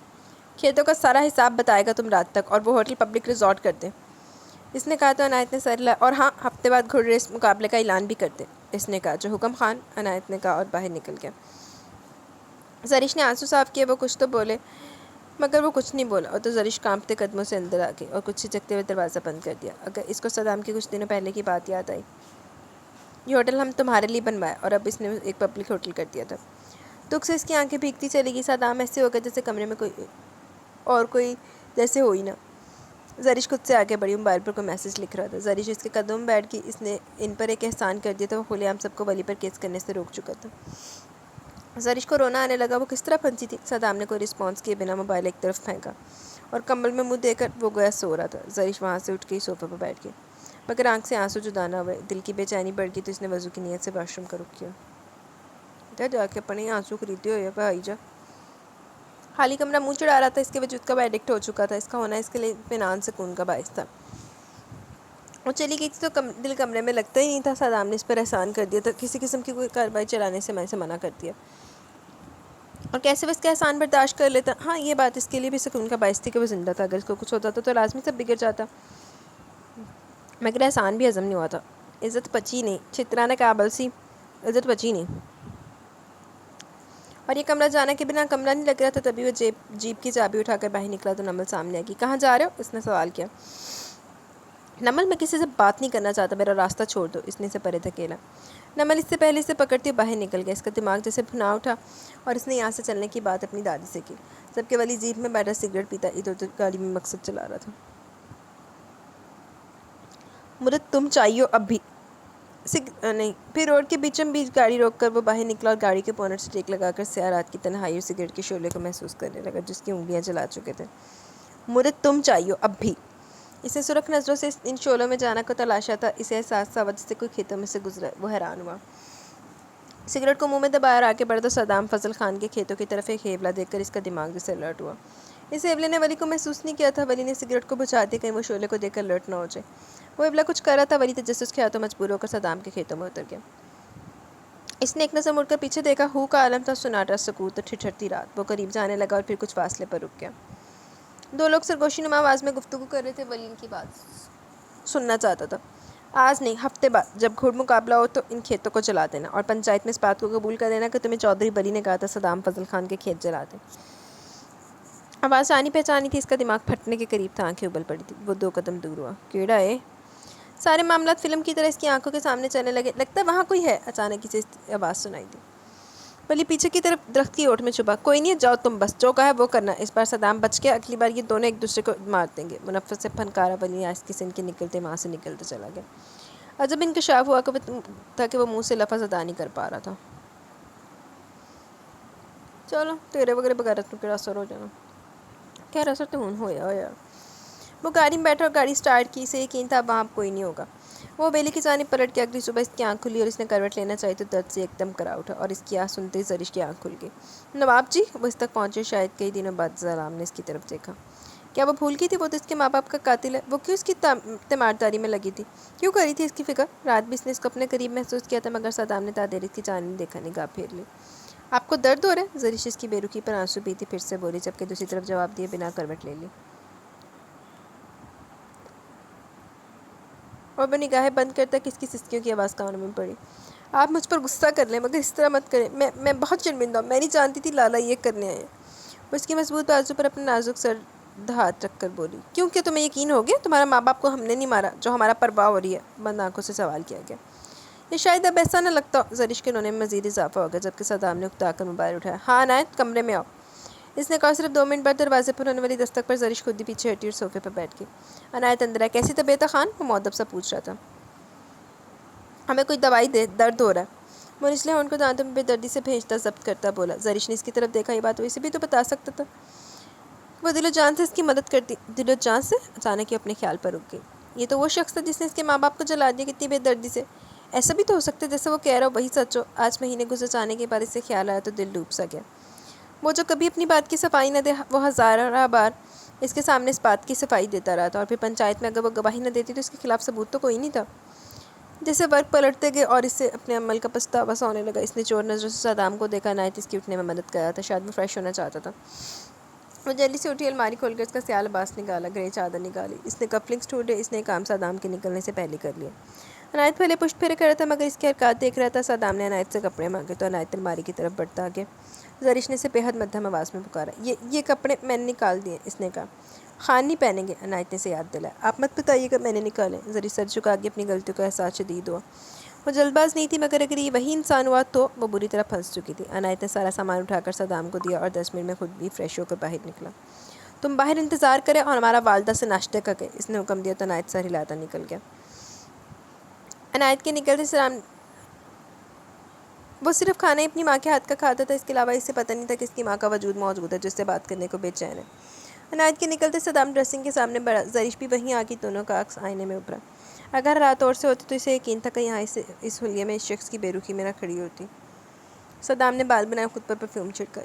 کھیتوں کا سارا حساب بتائے گا تم رات تک، اور وہ ہوٹل پبلک ریزورٹ کرتے، اس نے کہا تو عنایت نے سر ہلایا۔ اور ہاں، ہفتے بعد گھوڑ ریس مقابلے کا اعلان بھی کرتے، اس نے کہا۔ جو حکم خان، عنایت نے کہا اور باہر نکل گیا۔ زرش نے آنسو صاف کیے، وہ کچھ تو بولے مگر وہ کچھ نہیں بولا، اور تو زرش کانپتے قدموں سے اندر آ گئی اور کچھ جھجکتے ہوئے دروازہ بند کر دیا۔ اگر اس کو صدام کی کچھ دنوں پہلے کی بات یاد آئی۔ یہ ہوٹل ہم تمہارے لیے بنوایا اور اب اس نے ایک پبلک ہوٹل کر دیا تھا۔ دکھ سے اس کی آنکھیں بھیگتی چلی گئی۔ صدام ایسے ہو گیا جیسے کمرے میں کوئی جیسے ہو ہی نہ۔ زرش خود سے آگے بڑھی، موبائل پر کوئی میسج لکھ رہا تھا۔ زرش اس کے قدم میں بیٹھ گئی، اس نے ان پر ایک احسان کر دیا تھا، وہ کھلے عام سب کو ولی پر کیس کرنے سے روک چکا تھا۔ زرش کو رونا آنے لگا، وہ کس طرح پھنسی تھی۔ صدام نے کوئی رسپانس کیے بنا موبائل ایک طرف پھینکا اور کمبل میں منہ دے کر وہ گویا سو رہا تھا۔ زرش وہاں سے اٹھ گئی، صوفے پر بیٹھ گئی، مگر آنکھ سے آنسو جدا نہ ہوئے۔ دل کی بے چینی بڑھ گئی تو اس نے وضو کی نیت سے واش روم کا رخ کیا۔ جا کے اپنے آنسو خریدے ہوئے بھائی جا۔ خالی کمرہ منہ چڑھا رہا تھا، اس کے وجود کا وہ ایڈکٹ ہو چکا تھا، اس کا ہونا اس کے لیے اطمینان سکون کا باعث تھا۔ وہ چلی گئی تھی تو دل کمرے میں لگتا ہی نہیں تھا۔ صدام نے اس پر احسان کر دیا تھا، کسی قسم کی کوئی کارروائی چلانے سے میں سے منع کر دیا، اور کیسے وہ اس کا احسان برداشت کر لیتا۔ ہاں، یہ بات اس کے لیے بھی سکون کا باعث تھی کہ وہ زندہ تھا، اگر اس کو کچھ ہوتا تو لازمی سب بگڑ جاتا، مگر احسان بھی ہضم نہیں ہوا تھا۔ عزت پچی نہیں، چھترانا قابل سی عزت پچی نہیں۔ اور یہ کمرہ جانا کے بنا کمرہ نہیں لگ رہا تھا۔ تبھی وہ جیپ کی چابی اٹھا کر باہر نکلا تو نمل سامنے آ گئی۔ کہاں جا رہے ہو؟ اس نے سوال کیا۔ نمل، میں کسی سے بات نہیں کرنا چاہتا، میرا راستہ چھوڑ دو، اس نے اسے پرے دھکیلا۔ نمل اس سے پہلے اسے پکڑتی باہر نکل گیا۔ اس کا دماغ جیسے بھنا اٹھا اور اس نے یہاں سے چلنے کی بات اپنی دادی سے کی، جبکہ ولی جیپ میں بیٹھا سگریٹ پیتا ادھر ادھر گاڑی میں مقصد چلا رہا تھا۔ مجھے تم چاہیے اب بھی نہیں۔ پھر روڈ کے بیچم بیچ گاڑی روک کر وہ باہر نکلا اور گاڑی کے بونٹ سے ٹیک لگا کر سیاہ رات کی تنہائی اور سگریٹ کے شعلے کو محسوس کرنے لگا جس کی انگلیاں جلا چکے تھے۔ مجھے تم چاہیے اب بھی۔ اسے سرخ نظروں سے ان شعلوں میں جانا کو تلاشا تھا، اسے احساس تھا وجہ سے کوئی کھیتوں میں سے گزرا۔ وہ حیران ہوا، سگریٹ کو منہ میں دبایا اور آگے بڑھا تو صدام فضل خان کے کھیتوں کی طرف ایک ہیبلا دیکھ کر اس کا دماغ جسے الرٹ ہوا۔ اس ہیبلے نے ولی کو محسوس نہیں کیا تھا۔ ولی نے سگریٹ کو بجھا دی، کہیں وہ شعلے کو دیکھ کر الرٹ نہ ہو جائے۔ وہ ہیبلا کچھ کر رہا تھا، ولی تجسس کے ہاتھوں مجبور ہو کر صدام کے کھیتوں میں اتر گیا۔ اس نے ایک نظر مڑ کر پیچھے دیکھا، ہو کا عالم تھا، سناٹا، سکوت اور ٹھٹھرتی رات۔ وہ قریب جانے لگا اور پھر کچھ فاصلے پر رک گیا۔ دو لوگ سرگوشی نما آواز میں گفتگو کر رہے تھے، ولی ان کی بات سننا چاہتا تھا۔ آج نہیں، ہفتے بعد جب گھوڑ مقابلہ ہو تو ان کھیتوں کو جلا دینا، اور پنچایت میں اس بات کو قبول کر دینا کہ تمہیں چودھری بلی نے کہا تھا صدام فضل خان کے کھیت جلا دیں۔ آواز آنی پہچانی تھی، اس کا دماغ پھٹنے کے قریب تھا، آنکھیں ابل پڑی تھی۔ وہ 2 قدم دور ہوا۔ کیڑا ہے؟ سارے معاملات فلم کی طرح اس کی آنکھوں کے سامنے چلنے لگے۔ لگتا ہے وہاں کوئی ہے، اچانک اسے آواز سنائی دی۔ ولی پیچھے کی طرف درخت کی اوٹ میں چھپا۔ کوئی نہیں، جاؤ تم، بس جو کہا ہے وہ کرنا۔ اس بار صدام بچ گیا، اگلی بار یہ دونوں ایک دوسرے کو مار دیں گے۔ منفذ سے پھنکارا ولی آہستگی سے ان کے نکلتے وہاں سے نکلتا چلا گیا۔ عجب انکشاف ہوا کہ وہ منہ سے لفظ ادا نہیں کر پا رہا تھا۔ چلو تیرے وغیرہ بغیرت میں کیا اثر ہو جانا، خیر اثر تو ہوا یار۔ وہ گاڑی میں بیٹھا اور گاڑی سٹارٹ کی، اسے یقین تھا وہاں اب کوئی نہیں ہوگا۔ وہ بیلی کی جانب پلٹ کے اگلی صبح اس کی آنکھ کھلی اور اس نے کروٹ لینا چاہی تو درد سے ایک دم کرا اٹھا، اور اس کی آواز سنتے ہی زرش کی آنکھ کھل گئی۔ نواب جی! وہ اس تک پہنچے شاید کئی دنوں بعد سلام نے اس کی طرف دیکھا۔ کیا وہ بھول گئی تھی وہ تو اس کے ماں باپ کا قاتل ہے؟ وہ کیوں اس کی تیمارداری میں لگی تھی؟ کیوں کری تھی اس کی فکر؟ رات بھی اس نے اس کو اپنے قریب محسوس کیا تھا، مگر صدام نے تادیر اس کی جانب دیکھا، نگاہ پھیر لی۔ آپ کو درد ہو رہا ہے؟ زرش اس کی بے رخی پر آنسو پیتی پھر سے بولی، جبکہ دوسری طرف جواب دیے بنا کروٹ لے لی اور وہ نگاہیں بند کرتا کس کی سسکیوں کی آواز کانوں میں پڑی۔ آپ مجھ پر غصہ کر لیں مگر اس طرح مت کریں، میں بہت شرمندہ ہوں، میں نہیں جانتی تھی لالا یہ کرنے آئے ہیں۔ وہ اس کی مضبوط بازو پر اپنا نازک سر ہاتھ رکھ کر بولی۔ کیونکہ تمہیں یقین ہو گیا تمہارا ماں باپ کو ہم نے نہیں مارا جو ہمارا پرواہ ہو رہی ہے؟ بند آنکھوں سے سوال کیا گیا۔ یہ شاید اب ایسا نہ لگتا ہو۔ زرش کے رونے میں مزید اضافہ ہو گیا جبکہ صدام نے اکتا کر موبائل اٹھایا۔ ہاں عنایت، کمرے میں آؤ۔ اس نے کہا۔ صرف 2 منٹ بعد دروازے پر ہونے والی دستک پر زرش خود ہی پیچھے ہٹی اور صوفے پر بیٹھ گئی۔ عنایت اندر آئی۔ کیسی طبیعت ہے خان؟ وہ مؤدب سا پوچھ رہا تھا۔ ہمیں کوئی دوائی دے، درد ہو رہا ہے۔ وہ نچلے ہونٹ کو دانتوں میں بے دردی سے بھینچتا ضبط کرتا بولا۔ زرش نے اس کی طرف دیکھا۔ یہ بات وہ اسے بھی تو بتا سکتا تھا۔ وہ دل و جان سے اس کی مدد کرتی۔ دل و جان سے؟ اچانک یہ اپنے خیال پر رک گئی۔ یہ تو وہ شخص تھا جس نے اس کے ماں باپ کو جلا دیا، کتنی بے دردی سے۔ ایسا بھی تو ہو سکتا ہے جیسے وہ کہہ رہا ہو وہی سچ ہو۔ آج مہینے گزر جانے کے بعد اسے خیال آیا تو دل ڈوب سا گیا۔ وہ جو کبھی اپنی بات کی صفائی نہ دے، وہ ہزارہ بار اس کے سامنے اس بات کی صفائی دیتا رہا تھا، اور پھر پنچایت میں اگر وہ گواہی نہ دیتی تو اس کے خلاف ثبوت تو کوئی نہیں تھا۔ جیسے ورق پلٹتے گئے اور اسے اپنے عمل کا پچھتاوا سا ہونے لگا۔ اس نے چور نظروں سے صدام کو دیکھا۔ عنایت اس کی اٹھنے میں مدد کر رہا تھا، شاید وہ فریش ہونا چاہتا تھا۔ وہ جلدی سے اٹھی، الماری کھول کر اس کا سیاہ لباس نکالا، گرے چادر نکالی۔ اس نے کفلنگز ڈھونڈے۔ اس نے کام صدام کے نکلنے سے پہلے کر لیا۔ عنایت پہلے پشت پھیرے کر رہا تھا مگر اس کے حرکات دیکھ رہا تھا۔ صدام نے عنایت سے کپڑے مانگے تو عنایت الماری کی طرف بڑھتا آگیا۔ زرش نے اسے بے حد مدھم آواز میں پکارا۔ یہ کپڑے میں نے نکال دیے، اس نے کہا۔ خان نہیں پہنیں گے، عنایت نے اسے یاد دلایا۔ آپ مت بتائیے گا میں نے نکالے۔ زرش سر جھکا کے اپنی غلطیوں کا احساس شدید ہوا۔ وہ جلد باز نہیں تھی مگر اگر یہ وہی انسان ہوا تو وہ بری طرح پھنس چکی تھی۔ عنایت نے سارا سامان اٹھا کر صدام کو دیا اور 10 منٹ میں خود بھی فریش ہو کر باہر نکلا۔ تم باہر انتظار کرے اور ہمارا والدہ سے ناشتے کا کہے، اس نے حکم دیا تو عنایت سر ہلاتا نکل گیا۔ عنایت کے نکلتے صدام وہ صرف کھانا ہی اپنی ماں کے ہاتھ کا کھاتا تھا، اس کے علاوہ اسے پتہ نہیں تھا کہ اس کی ماں کا وجود موجود ہے جو اس سے بات کرنے کو بے چین ہے۔ عنایت کے نکلتے صدام ڈریسنگ کے سامنے بڑھا۔ زرش بھی وہیں آ گئی، دونوں کا عکس آئینے میں ابھرا۔ اگر رات اور سے ہوتی تو اسے یقین تھا کہ یہاں اس حلیے میں اس شخص کی بے رخی میں نہ کھڑی ہوتی۔ صدام نے بال بنائے، خود پر پرفیوم چھڑکا،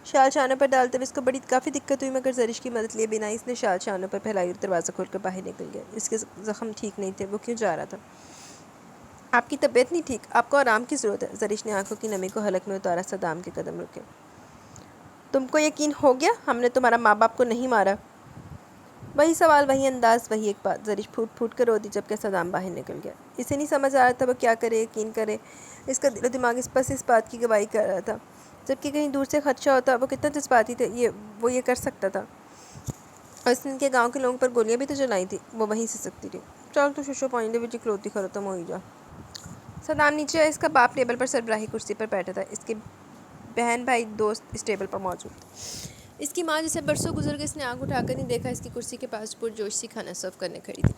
شال شانوں پر ڈالتے ہوئے اس کو کافی دقت ہوئی مگر زرش کی مدد لیے بنا اس نے شال شانوں پر پھیلائی اور دروازہ کھول کر باہر نکل گیا۔ اس کے زخم ٹھیک نہیں تھے، وہ کیوں جا رہا تھا؟ آپ کی طبیعت نہیں ٹھیک، آپ کو آرام کی ضرورت ہے۔ زرش نے آنکھوں کی نمی کو حلق میں اتارا۔ صدام کے قدم رکے۔ تم کو یقین ہو گیا ہم نے تمہارا ماں باپ کو نہیں مارا؟ وہی سوال، وہی انداز، وہی ایک بات۔ زرش پھوٹ پھوٹ کر رو دی جبکہ صدام باہر نکل گیا۔ اسے نہیں سمجھ آ رہا تھا وہ کیا کرے، یقین کرے۔ اس کا دل و دماغ اس بات کی گواہی کر رہا تھا جبکہ کہیں دور سے خدشہ ہوتا وہ کتنا جذباتی تھے، وہ یہ کر سکتا تھا۔ اور اس نے ان کے گاؤں کے لوگوں پر گولیاں بھی تو چلائی تھی، وہ وہیں سے سکتی تھی۔ چل تو ششو پوائنٹے وچ کھلوتی ختم ہوئی جا۔ صدام نیچے آیا۔ اس کا باپ ٹیبل پر سربراہی کرسی پر بیٹھا تھا، اس کے بہن بھائی دوست اس ٹیبل پر موجود تھے۔ اس کی ماں جسے برسوں گزر گئے اس نے آنکھ اٹھا کر نہیں دیکھا، اس کی کرسی کے پاس پرجوش سی کھانا سرو کرنے کھڑی تھی۔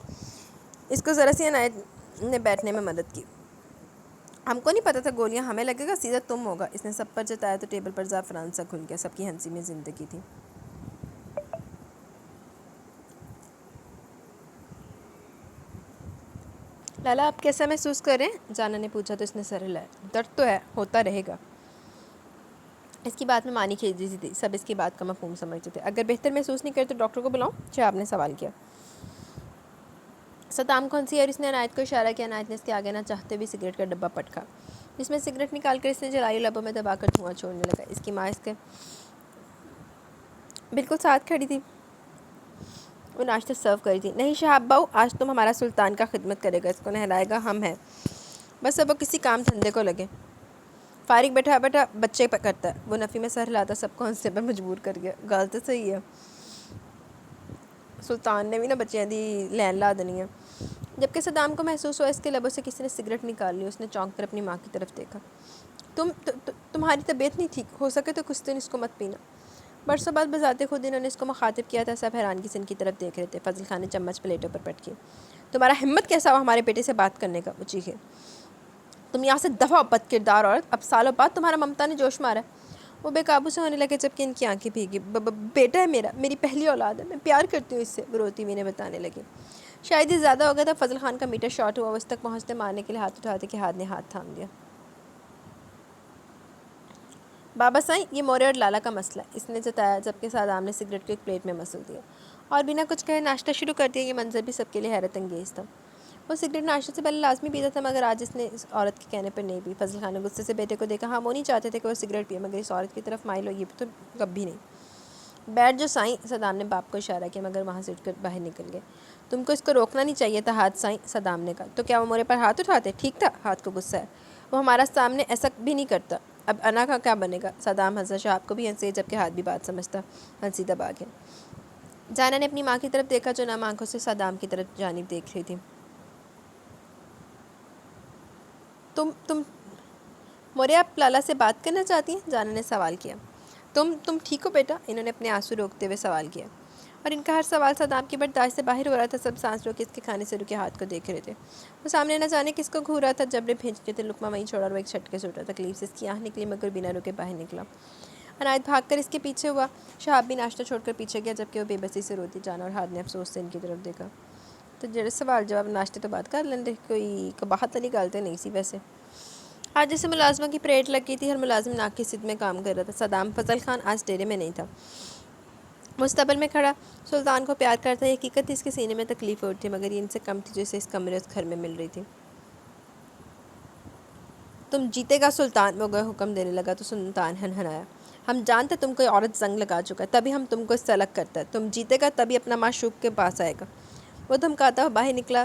اس کو ذرا سی عنایت نے بیٹھنے میں مدد کی۔ ہم کو نہیں پتا تھا گولیاں ہمیں لگے گا، سیدھا تم ہوگا، اس نے سب پر جتایا تو ٹیبل پر زعفران سا کھل گیا۔ سب کی ہنسی میں زندگی تھی۔ لالا آپ کیسا محسوس کر رہے ہیں؟ جانا نے پوچھا تو اس نے سر ہلایا۔ درد تو ہے، ہوتا رہے گا۔ اس کی بات میں معنی کھیجی سی تھی، سب اس کی بات کا مفہوم سمجھتے تھے۔ اگر بہتر محسوس نہیں کرے تو ڈاکٹر کو بلاؤں؟ شہاب نے سوال کیا۔ صدام کو ہنسی اور اس نے عنایت کو اشارہ کیا۔ عنایت نے اس کے آگے نہ چاہتے ہوئے سگریٹ کا ڈبہ پٹکا، جس میں سگریٹ نکال کر اس نے جلائی، لبوں میں دبا کر دھواں چھوڑنے لگا۔ اس کی ماں اس کے بالکل ساتھ کھڑی تھی، وہ ناشتہ سرو کر رہی تھی۔ نہیں شہاب باؤ، آج تم ہمارا سلطان کا خدمت کرے گا، اس کو نہلائے گا، ہم ہیں۔ بس اب وہ کسی کام دھندے کو لگے، فارغ بیٹھا بیٹھا بچے کرتا ہے۔ وہ نفی میں سر ہلاتا سب کو ہنسنے پر مجبور کر گیا۔ گال تو صحیح ہے، سلطان نے بھی نہ بچیاں دی لین لا دنی ہے۔ جبکہ صدام کو محسوس ہوا اس کے لبوں سے کسی نے سگریٹ نکال لی۔ اس نے چونک کر اپنی ماں کی طرف دیکھا۔ تمہاری طبیعت نہیں ٹھیک، ہو سکے تو کچھ دن اس کو مت پینا۔ برسوں بعد بذات خود انہوں نے اس کو مخاطب کیا تھا۔ سب حیرانگی سے ان کی طرف دیکھ رہے تھے۔ فضل خان نے چمچ پلیٹوں پر پٹکی۔ تمہارا ہمت کیسا ہوا ہمارے بیٹے سے بات کرنے کا؟ وہ چیخے۔ تم یہاں سے دفع ہو بد کردار عورت، اب سالوں بعد تمہارا ممتا نے جوش مارا ہے۔ وہ بے قابو سے ہونے لگے جبکہ ان کی آنکھیں بھیگی۔ بیٹا ہے میرا، میری پہلی اولاد ہے، میں پیار کرتی ہوں اس سے، وہ روتی ہوئی انہیں بتانے لگی۔ شاید یہ زیادہ ہو گیا تھا۔ فضل خان کا میٹر شارٹ ہوا، وہ اس تک پہنچتے مارنے کے لیے ہاتھ اٹھاتے کہ ہاتھ نے ہاتھ تھام دیا۔ بابا سائیں، یہ مورے اور لالا کا مسئلہ ہے، اس نے جتایا جبکہ صدام نے سگریٹ کو ایک پلیٹ میں مسل دیا اور بنا کچھ کہے ناشتہ شروع کر دیا۔ یہ منظر بھی سب کے لیے حیرت انگیز تھا۔ وہ سگریٹ ناشتے سے پہلے لازمی پیتا تھا مگر آج اس نے اس عورت کے کہنے پر نہیں پی۔ فضل خان نے غصے سے بیٹے کو دیکھا۔ ہاں وہ نہیں چاہتے تھے کہ وہ سگریٹ پیے مگر اس عورت کی طرف مائل ہو یہ تو کبھی نہیں۔ بیٹھ جو سائیں، صدام نے باپ کو اشارہ کیا مگر وہاں سے اٹھ کر باہر نکل گئے۔ تم کو اس کو روکنا نہیں چاہیے تھا ہاتھ سائیں، صدام نے کہا۔ تو کیا وہ مورے پر ہاتھ اٹھاتے؟ ٹھیک تھا، ہاتھ کو غصہ ہے، وہ ہمارا سامنے ایسا بھی نہیں کرتا۔ اب انا کا کیا بنے گا؟ صدام ہنسا۔ شہاب کو بھی ہنسی جبکہ ہاتھ بھی بات سمجھتا، ہنسی دبا کے۔ جانا نے اپنی ماں کی طرف دیکھا جو نم آنکھوں سے صدام کی طرف جانب دیکھ رہی تھی. تم مورے آپ لالا سے بات کرنا چاہتی ہیں؟ جانا نے سوال کیا. تم ٹھیک ہو بیٹا؟ انہوں نے اپنے آنسو روکتے ہوئے سوال کیا، اور ان کا ہر سوال صدام کی برداشت سے باہر ہو رہا تھا. سب سانس روک کے اس کے کھانے سے رکے ہاتھ کو دیکھ رہے تھے. وہ سامنے نہ جانے کس کو گھور رہا تھا. جبڑے بھیجتے تھے، لقمہ وہیں چھوڑا اور وہ ایک چھٹکے سے اٹھا. تکلیف سے اس کی آنکھ نکلی مگر بنا رکے باہر نکلا. عنایت بھاگ کر اس کے پیچھے ہوا. شہاب بھی ناشتہ چھوڑ کر پیچھے گیا جبکہ وہ بے بسی سے روتی. جانا اور ہاتھ نے افسوس سے ان کی طرف دیکھا. تو جڑے سوال جواب ناشتے تو بات کر لیندے، کوئی قباحت تو نکالتے نہیں سی. ویسے آج جیسے ملازمہ کی پریڈ لگی تھی، ہر ملازم ناک کی سدھ میں کام کر رہا تھا. صدام فضل خان آج ڈیرے میں نہیں تھا، مستقبل میں کھڑا سلطان کو پیار کرتا ہے. حقیقت تھی اس کے سینے میں تکلیف اور تھی، مگر یہ ان سے کم تھی جو اسے اس کمرے اس گھر میں مل رہی تھی. تم جیتے گا سلطان، وہ حکم دینے لگا تو سلطان ہنہنایا. ہم جانتے تم کوئی عورت زنگ لگا چکا ہے، تبھی ہم تم کو اس سے الگ کرتا ہے. تم جیتے گا تبھی اپنا معشوق کے پاس آئے گا. وہ دھمکاتا ہوا باہر نکلا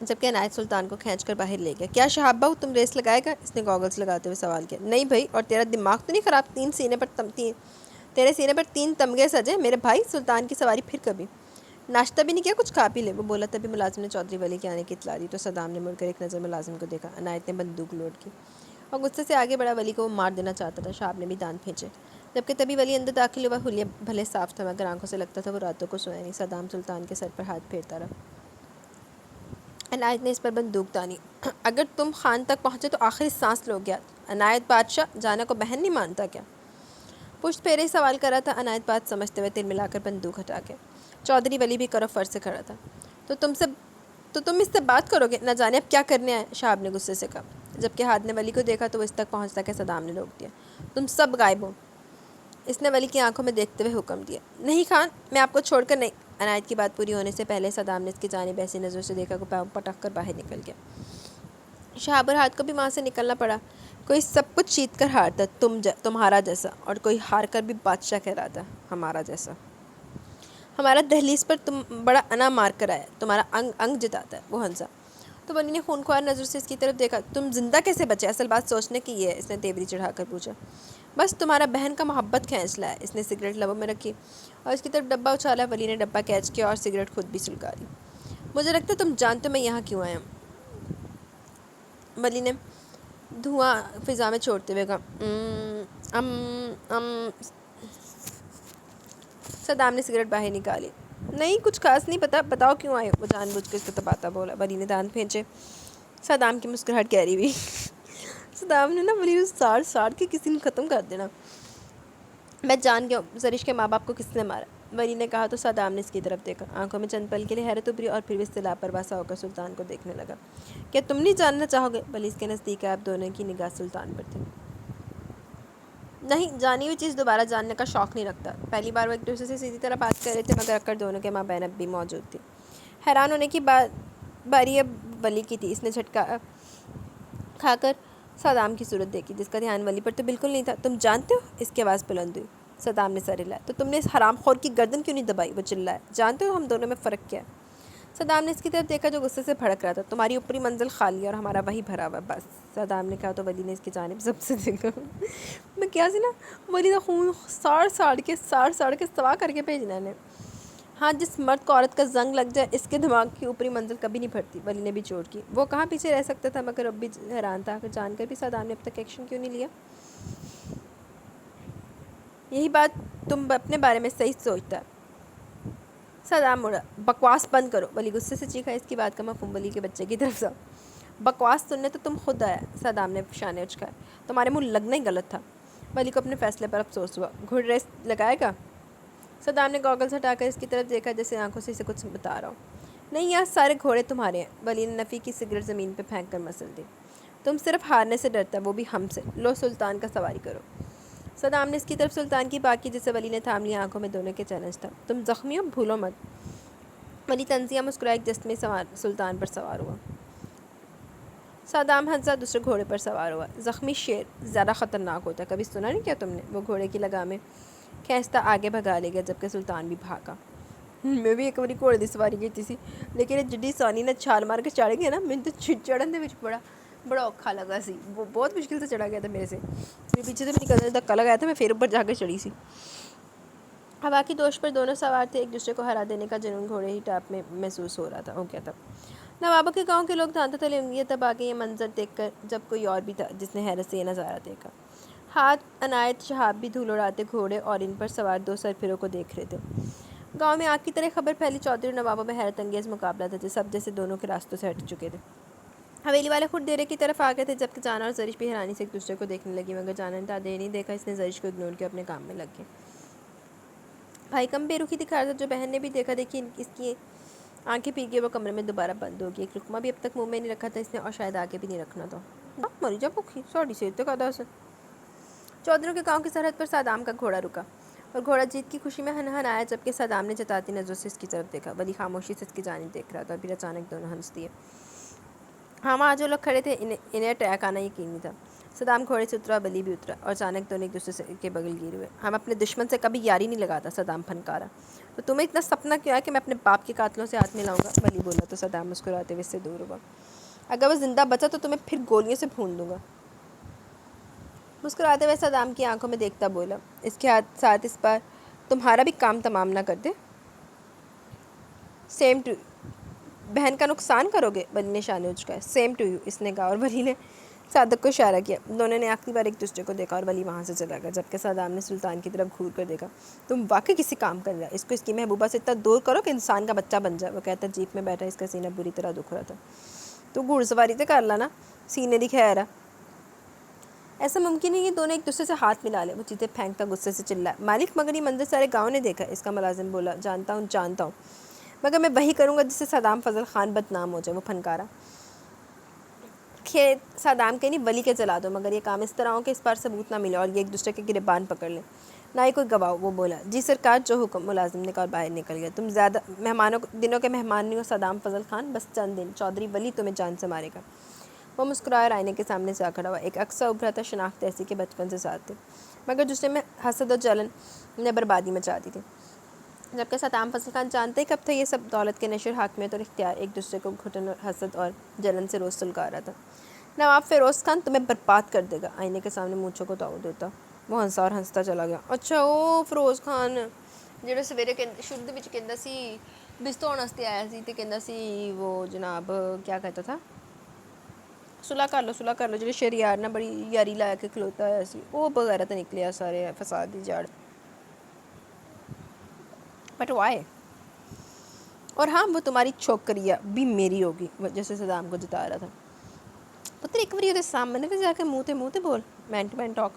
جبکہ عنایت سلطان کو کھینچ کر باہر لے گیا. کیا شہاب بہو تم ریس لگائے گا؟ اس نے گوگلز لگاتے ہوئے سوال کیا. نہیں بھائی، اور تیرا دماغ تو نہیں خراب؟ تیرے سینے پر 3 تمغے سجے میرے بھائی. سلطان کی سواری پھر کبھی. ناشتہ بھی نہیں کیا؟ کچھ کھا پی لے، وہ بولا. تبھی ملازم نے چودھری ولی کے آنے کی اطلاع دی تو صدام نے مڑ کر ایک نظر ملازم کو دیکھا. عنایت نے بندوق لوڈ کی اور غصے سے آگے بڑھا. ولی کو وہ مار دینا چاہتا تھا. شہاب نے بھی دانت کھینچے جبکہ تبھی ولی اندر داخل ہوا. حلیہ بھلے صاف تھا مگر آنکھوں سے لگتا تھا وہ راتوں کو سویا نہیں. صدام سلطان کے سر پر ہاتھ پھیرتا رہا. عنایت نے اس پر بندوق تانی. اگر تم خان تک پہنچے تو آخری سانس لو گیا. عنایت بادشاہ جانا کو بہن نہیں مانتا کیا؟ پشت پھیرے سوال کر رہا تھا. عنایت بات سمجھتے ہوئے تل ملا کر بندوق ہٹا کے. چودھری ولی بھی کرو فرض سے کھڑا تھا. تو تم اس سے بات کرو گے؟ نہ جانے اب کیا کرنے آئے، شہاب نے غصے سے کہا. جبکہ ہاتھ نے ولی کو دیکھا تو وہ اس تک پہنچتا کہ صدام نے روک دیا. تم سب غائب ہو، اس نے ولی کی آنکھوں میں دیکھتے ہوئے حکم دیا. نہیں خان، میں آپ کو چھوڑ کر نہیں. عنایت کی بات پوری ہونے سے پہلے صدام نے اس کی جانب ایسی نظروں سے دیکھا کہ پٹک کر باہر نکل گیا. شہاب اور ہاتھ کو بھی وہاں سے نکلنا پڑا. کوئی سب کچھ جیت کر ہارتا تمہارا جیسا، اور کوئی ہار کر بھی بادشاہ کہلاتا ہمارا جیسا. ہمارا دہلیز پر تم بڑا انا مار کر آیا، تمہارا انگ انگ جتاتا ہے. وہ ہنسا تو ولی نے خونخوار نظر سے اس کی طرف دیکھا. تم زندہ کیسے بچے؟ اصل بات سوچنے کی یہ ہے، اس نے تیوری چڑھا کر پوچھا. بس تمہارا بہن کا محبت کھینچ لایا. اس نے سگریٹ لبوں میں رکھی اور اس کی طرف ڈبہ اچھالا. ولی نے ڈبہ کیچ کیا اور سگریٹ خود بھی سلگا لی. مجھے لگتا ہے تم جانتے ہو میں یہاں کیوں آیا ہوں. ولی نے دھواں فضا میں چھوڑتے ہوئے کہا. صدام نے سگریٹ باہر نکالی. نہیں کچھ خاص نہیں پتا، بتاؤ کیوں آئے ہو؟ وہ جان بوجھ کے اس کو تباتا بولا. ولی نے دانت پھینچے. صدام کی مسکراہٹ گہری ہوئی. صدام نے ولی کو ساڑ کے کسی نے ختم کر دینا. میں جان گیا ہوں زرش کے ماں باپ کو کس نے مارا، ولی نے کہا تو صدام نے اس کی طرف دیکھا. آنکھوں میں چند پل کے لیے حیرت ابھری اور پھر بھی اس سے لاپرواہ سا ہو کر سلطان کو دیکھنے لگا. کیا تم نہیں جاننا چاہو گے؟ ولی اس کے نزدیک آپ دونوں کی نگاہ سلطان پر تھی. نہیں، جانی ہوئی چیز دوبارہ جاننے کا شوق نہیں رکھتا. پہلی بار وہ ایک دوسرے سے سیدھی طرح بات کر رہے تھے مگر اکڑ دونوں کے مابین اب بھی موجود تھی. حیران ہونے کی باری اب ولی کی تھی. اس نے جھٹکا کھا کر صدام کی صورت دیکھی جس کا دھیان ولی پر تو بالکل نہیں تھا. تم جانتے ہو؟ اس کی آواز بلند ہوئی. صدام نے سر ہلایا. تو تم نے اس حرام خور کی گردن کیوں نہیں دبائی؟ وہ چلایا. جانتے ہو ہم دونوں میں فرق کیا ہے؟ صدام نے اس کی طرف دیکھا جو غصے سے بھڑک رہا تھا. تمہاری اوپری منزل خالی ہے اور ہمارا وہی بھرا ہوا. بس، صدام نے کہا تو ولی نے اس کی جانب سب سے دیکھا. میں کیا سی نا ولی نے خون ساڑ کے سوا کر کے بھیجنا ہے. ہاں، جس مرد کو عورت کا زنگ لگ جائے اس کے دماغ کی اوپری منزل کبھی نہیں بھرتی. ولی نے بھی چوٹ کی. وہ کہاں پیچھے رہ سکتا تھا مگر اب بھی حیران تھا کہ جان کر بھی صدام نے اب تک ایکشن کیوں نہیں لیا. یہی بات تم اپنے بارے میں صحیح سوچتا ہے. صدام مڑا. بکواس بند کرو، ولی غصے سے چیخا. اس کی بات کا مفہوم ولی کے بچے کی طرف تھا. بکواس سننے تو تم خود آیا. صدام نے شانے اچکائے. تمہارے منہ لگنا ہی غلط تھا. ولی کو اپنے فیصلے پر افسوس ہوا. گھوڑ ریس لگائے گا؟ صدام نے گوگلز ہٹا کر اس کی طرف دیکھا جیسے آنکھوں سے اسے کچھ بتا رہا ہوں. نہیں، یہاں سارے گھوڑے تمہارے ہیں. ولی نے نفی کی سگریٹ زمین پہ پھینک کر مسل دی. تم صرف ہارنے سے ڈرتا ہے، وہ بھی ہم سے. لو سلطان کا سواری کرو. صدام نے اس کی طرف سلطان کی بات کی جسے ولی نے تھام لیا. آنکھوں میں دونوں کے چیلنج تھا. تم زخمی ہو، بھولو مت. ولی طنزیہ مسکرایا. ایک جسم سلطان پر سوار ہوا. صدام ہنسا. دوسرے گھوڑے پر سوار ہوا. زخمی شیر زیادہ خطرناک ہوتا ہے، کبھی سنا نہیں کیا تم نے؟ وہ گھوڑے کی لگامیں کھینچتا آگے بھگا لے گیا جبکہ سلطان بھی بھاگا. میں بھی ایک باری گھوڑے کی سواری کی سی لیکن جڈی سانی نے چھال مار کے چڑھ گیا نا، میں تو چڑھن دے وچ بڑا اوکھا لگا سی. وہ بہت مشکل سے چڑھا گیا تھا میرے سے. میرے پیچھے سے میری کزن دھکا لگایا تھا، میں پھر اوپر جا کے چڑھی سی. ہوا کی دوش پر دونوں سوار تھے، ایک دوسرے کو ہرا دینے کا جنون گھوڑے ہی ٹاپ میں محسوس ہو گیا تھا۔ نوابوں کے گاؤں کے لوگ دھانتوں تلے انگلیاں تب آگے یہ منظر دیکھ کر جب کوئی اور بھی تھا جس نے حیرت سے یہ نظارہ دیکھا۔ ہاتھ عنایت شہاب بھی دھول اڑاتے گھوڑے اور ان پر سوار دو سرفروں کو دیکھ رہے تھے۔ گاؤں میں آگ کی طرح خبر پھیلی، چودھری اور نوابوں میں حیرت انگیز مقابلہ تھا، سب جیسے دونوں کے راستوں سے ہٹ چکے تھے۔ حویلی والے خود ڈیرے کی طرف آ گئے تھے، جبکہ جانا اور زرش بھی حیرانی سے ایک دوسرے کو دیکھنے لگی، مگر جانا نے دیر نہیں دیکھا، اس نے زرش کو اگنور کیا، اپنے کام میں لگ گیا۔ بھائی کم بے رخی دکھا رہا تھا، جو بہن نے بھی دیکھا دیکھی اس کی آنکھیں پی گئی، وہ کمرے میں دوبارہ بند ہو گئی۔ ایک لقمہ بھی اب تک منہ میں نہیں رکھا تھا اس نے، اور شاید آگے بھی نہیں رکھنا تھا۔ مری جا بھوکی سوڑی سے تک ادا سے چودھروں کے گاؤں کی سرحد پر صدام کا گھوڑا رکا اور گھوڑا جیت کی خوشی میں ہنہنایا، جبکہ صدام نے جتاتی نظروں سے اس کی طرف دیکھا۔ ولی خاموشی سے اس کی جانب دیکھ رہا تھا، پھر اچانک دونوں ہنس دیے۔ ہاں وہاں جو لوگ کھڑے تھے انہیں اٹیک آنا یقینی تھا۔ صدام گھوڑے سے اترا، ولی بھی اترا، اور اچانک دونوں ایک دوسرے کے بغل گیر ہوئے۔ ہم اپنے دشمن سے کبھی یاری نہیں لگاتا، صدام پھنکارا۔ تو تمہیں اتنا سپنا کیوں ہے کہ میں اپنے باپ کے قاتلوں سے ہاتھ ملاؤں گا؟ ولی بولا تو صدام مسکراتے ہوئے اس سے دور ہوا۔ اگر وہ زندہ بچا تو تمہیں پھر گولیوں سے بھون دوں گا۔ مسکراتے ہوئے صدام کی آنکھوں میں دیکھتا بولا، اس کے ساتھ اس بار تمہارا بھی کام تمام نہ کر دے؟ سیم ٹو بہن کا نقصان کرو گے؟ ولی نے شانے اچکائے۔ سیم ٹو یو، اس نے کہا اور ولی نے صادق کو اشارہ کیا۔ دونوں نے آخری بار ایک دوسرے کو دیکھا اور ولی وہاں سے چلا گیا، جبکہ صدام نے سلطان کی طرف گھور کر دیکھا۔ تم واقعی کسی کام کر رہا ہے، اس کو اس کی محبوبہ سے اتنا دور کرو کہ انسان کا بچہ بن جائے۔ وہ کہتا جیپ میں بیٹھا، اس کا سینہ بری طرح دکھ رہا تھا۔ تو گھوڑ سواری تو کر لانا، سینے دی خیر ہے۔ ایسا ممکن نہیں ہے دونوں ایک دوسرے سے ہاتھ ملا لیں، وہ چیزیں پھینکتا غصے سے چلایا۔ مالک مگر یہ منظر سارے گاؤں نے دیکھا، اس کا ملازم بولا۔ جانتا ہوں مگر میں وہی کروں گا جس سے صدام فضل خان بدنام ہو جائے، وہ پھنکارا۔ کھیت صدام کے نہیں ولی کے چلا دو، مگر یہ کام اس طرح ہو کہ اس بار ثبوت نہ ملے اور یہ ایک دوسرے کے گریبان پکڑ لیں، نہ ہی کوئی گواہ۔ وہ بولا جی سرکار، جو حکم، ملازم نے کہا اور باہر نکل گیا۔ تم زیادہ دنوں کے مہمان نہیں ہو صدام فضل خان، بس چند دن، چودھری ولی تمہیں جان سے مارے گا۔ وہ مسکرایا اور آئینے کے سامنے سے آ کھڑا ہوا، ایک عکس ابھرا تھا، شناخت ایسی کہ بچپن سے ساتھ تھے، مگر دوسرے میں حسد و جلن نے بربادی مچا دی تھی۔ جبکہ صدام فضل خان جانتے ہی کب تھا یہ سب دولت کے نشر، حاکمیت اور اختیار ایک دوسرے کو گھٹن اور حسد اور جلن سے روز سلگا رہا تھا۔ نواب فیروز خان تمہیں برباد کر دے گا، آئینے کے سامنے مونچھوں کو تاؤ دیتا۔ وہ ہنسا اور ہنستا چلا گیا۔ اچھا او فیروز خان جڑے سویرے شروع دے وچ کہندا سی بستون واسطے آیا سی تے کہندا سی وہ جناب کیا کہتا تھا، صلح کر لو، جڑے شہریار نہ بڑی یاری لا کے کھلوتا ہے سی، وہ بغیرت نکلیا سارے فساد دی جڑ۔ But why? اور ہاں وہ تمہاری چھوکریا بھی میری ہوگی، جیسے صدام کو جتا رہا تھا۔ پتر ایک باری وہ سامنے سے جا کے منہ تے بول، مین to main talk.